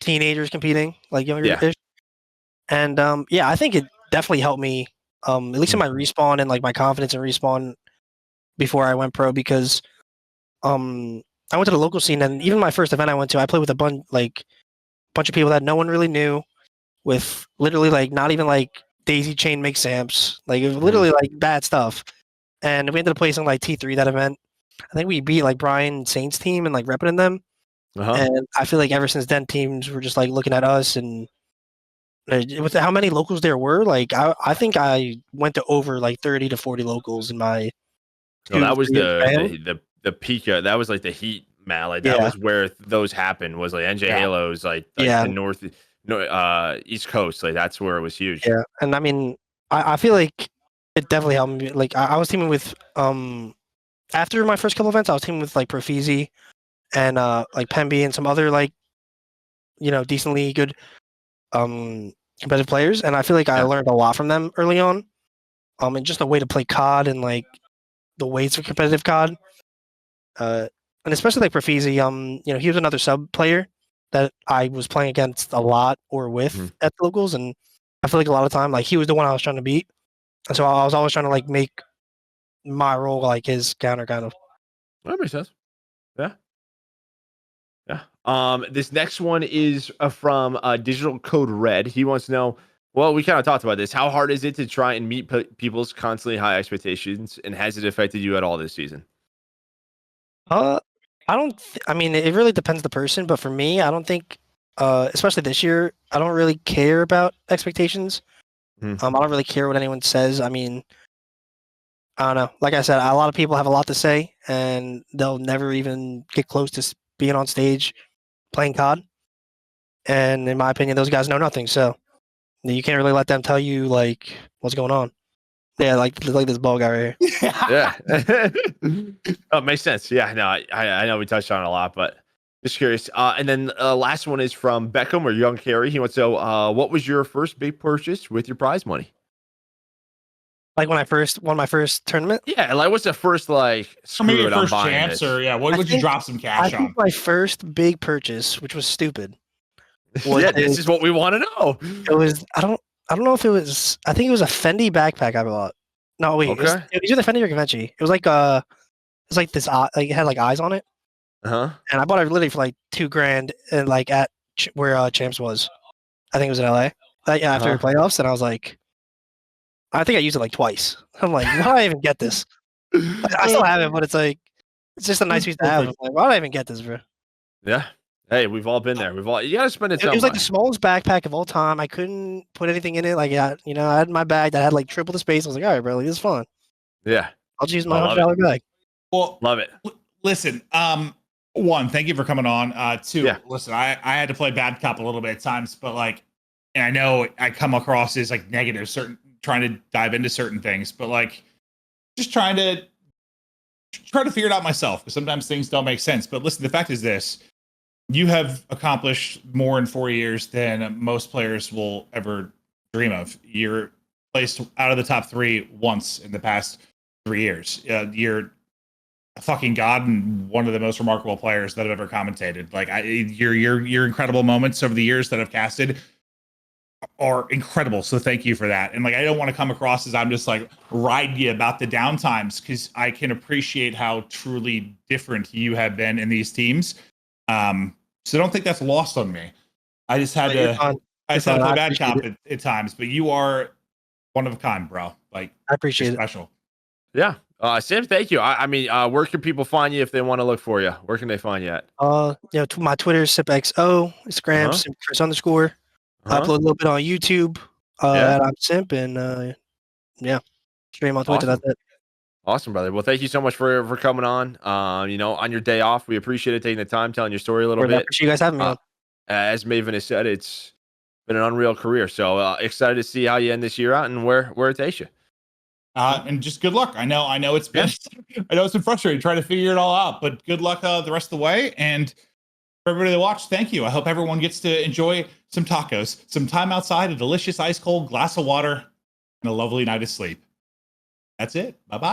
teenagers competing, like younger ish. And yeah, I think it definitely helped me, at least in my respawn and like my confidence in respawn before I went pro, because I went to the local scene, and even my first event I went to, I played with a bunch of people that no one really knew, with literally like not even like daisy chain make samps, like it was literally like bad stuff. And we ended up placing like T3 that event. I think we beat like Brian Saint's team and like repping them. And I feel like ever since then, teams were just like looking at us, and with how many locals there were, like I think I went to over like 30 to 40 locals in my. No, that was the peak. That was like the heat, man. Like that was where those happened. Was like NJ Halos, like the East Coast. Like that's where it was huge. Yeah, and I mean, I feel like it definitely helped me. Like I was teaming with after my first couple events, I was teaming with like Profizi and like Pemby and some other like decently good competitive players, and I feel like I learned a lot from them early on. And just the way to play COD and like the weights of competitive COD. And especially like Profizi, he was another sub player that I was playing against a lot or with at the locals, and I feel like a lot of time like he was the one I was trying to beat, and so I was always trying to like make my role like his counter kind of. That makes sense. Yeah. This next one is from Digital Code Red. He wants to know. Well, we kind of talked about this. How hard is it to try and meet people's constantly high expectations, and has it affected you at all this season? I don't. I mean, it really depends the person, but for me, I don't think, especially this year, I don't really care about expectations. I don't really care what anyone says. I mean, I don't know. Like I said, a lot of people have a lot to say, and they'll never even get close to being on stage playing COD. And in my opinion, those guys know nothing. So you can't really let them tell you like what's going on. Yeah, like this ball guy right here. Yeah. Oh, it makes sense. Yeah, no, I know we touched on it a lot, but just curious. And then last one is from Beckham or Young Carey. He wants to know, what was your first big purchase with your prize money? Like when I first won my first tournament? Yeah, like what's the first like or maybe your first chance, or what would you drop some cash on? I think my first big purchase, which was stupid. This is what we want to know. It was I don't know if it was. I think it was a Fendi backpack I bought. No, wait. Okay. It was either Fendi or Givenchy. It was like this like it had like eyes on it. And I bought it literally for like $2,000, and like at where Champs was. I think it was in LA. Like after the playoffs, and I was like, I think I used it like twice. I'm like, why did I even get this? I still have it, but it's like it's just a nice piece to have. I'm like, why did I even get this, bro? Yeah. Hey, we've all been there. You gotta spend it. It was like the smallest backpack of all time. I couldn't put anything in it. Like, I had my bag that had like triple the space. I was like, all right, bro, like, this is fun. Yeah. I'll just use my $100 bag. Well, love it. Listen, one, thank you for coming on. Two, listen, I had to play bad cop a little bit at times, but like, and I know I come across as like negative, trying to dive into certain things, but like, just trying to figure it out myself, because sometimes things don't make sense. But listen, the fact is this. You have accomplished more in 4 years than most players will ever dream of. You're placed out of the top 3 once in the past 3 years. You're a fucking god and one of the most remarkable players that have ever commentated. Like your incredible moments over the years that I've casted are incredible. So thank you for that. And like, I don't want to come across as I'm just like riding you about the downtimes, because I can appreciate how truly different you have been in these teams. So don't think that's lost on me. I just had to play bad comp at times, but you are one of a kind, bro. Like, I appreciate it. Special. Yeah. Sam, thank you. I mean, where can people find you if they want to look for you? Where can they find you at? My Twitter is SimpXO, Instagram, SimpChris_. I upload a little bit on YouTube at I'm Simp, and stream on Twitter. That's it. Awesome, brother. Well, thank you so much for coming on. On your day off, we appreciate it, taking the time, telling your story a little bit. I appreciate you guys having me on. As Maven has said, it's been an unreal career. So excited to see how you end this year out and where it takes you. And just good luck. I know it's been frustrating trying to figure it all out, but good luck the rest of the way. And for everybody that watched, thank you. I hope everyone gets to enjoy some tacos, some time outside, a delicious ice cold glass of water. and a lovely night of sleep. That's it. Bye-bye.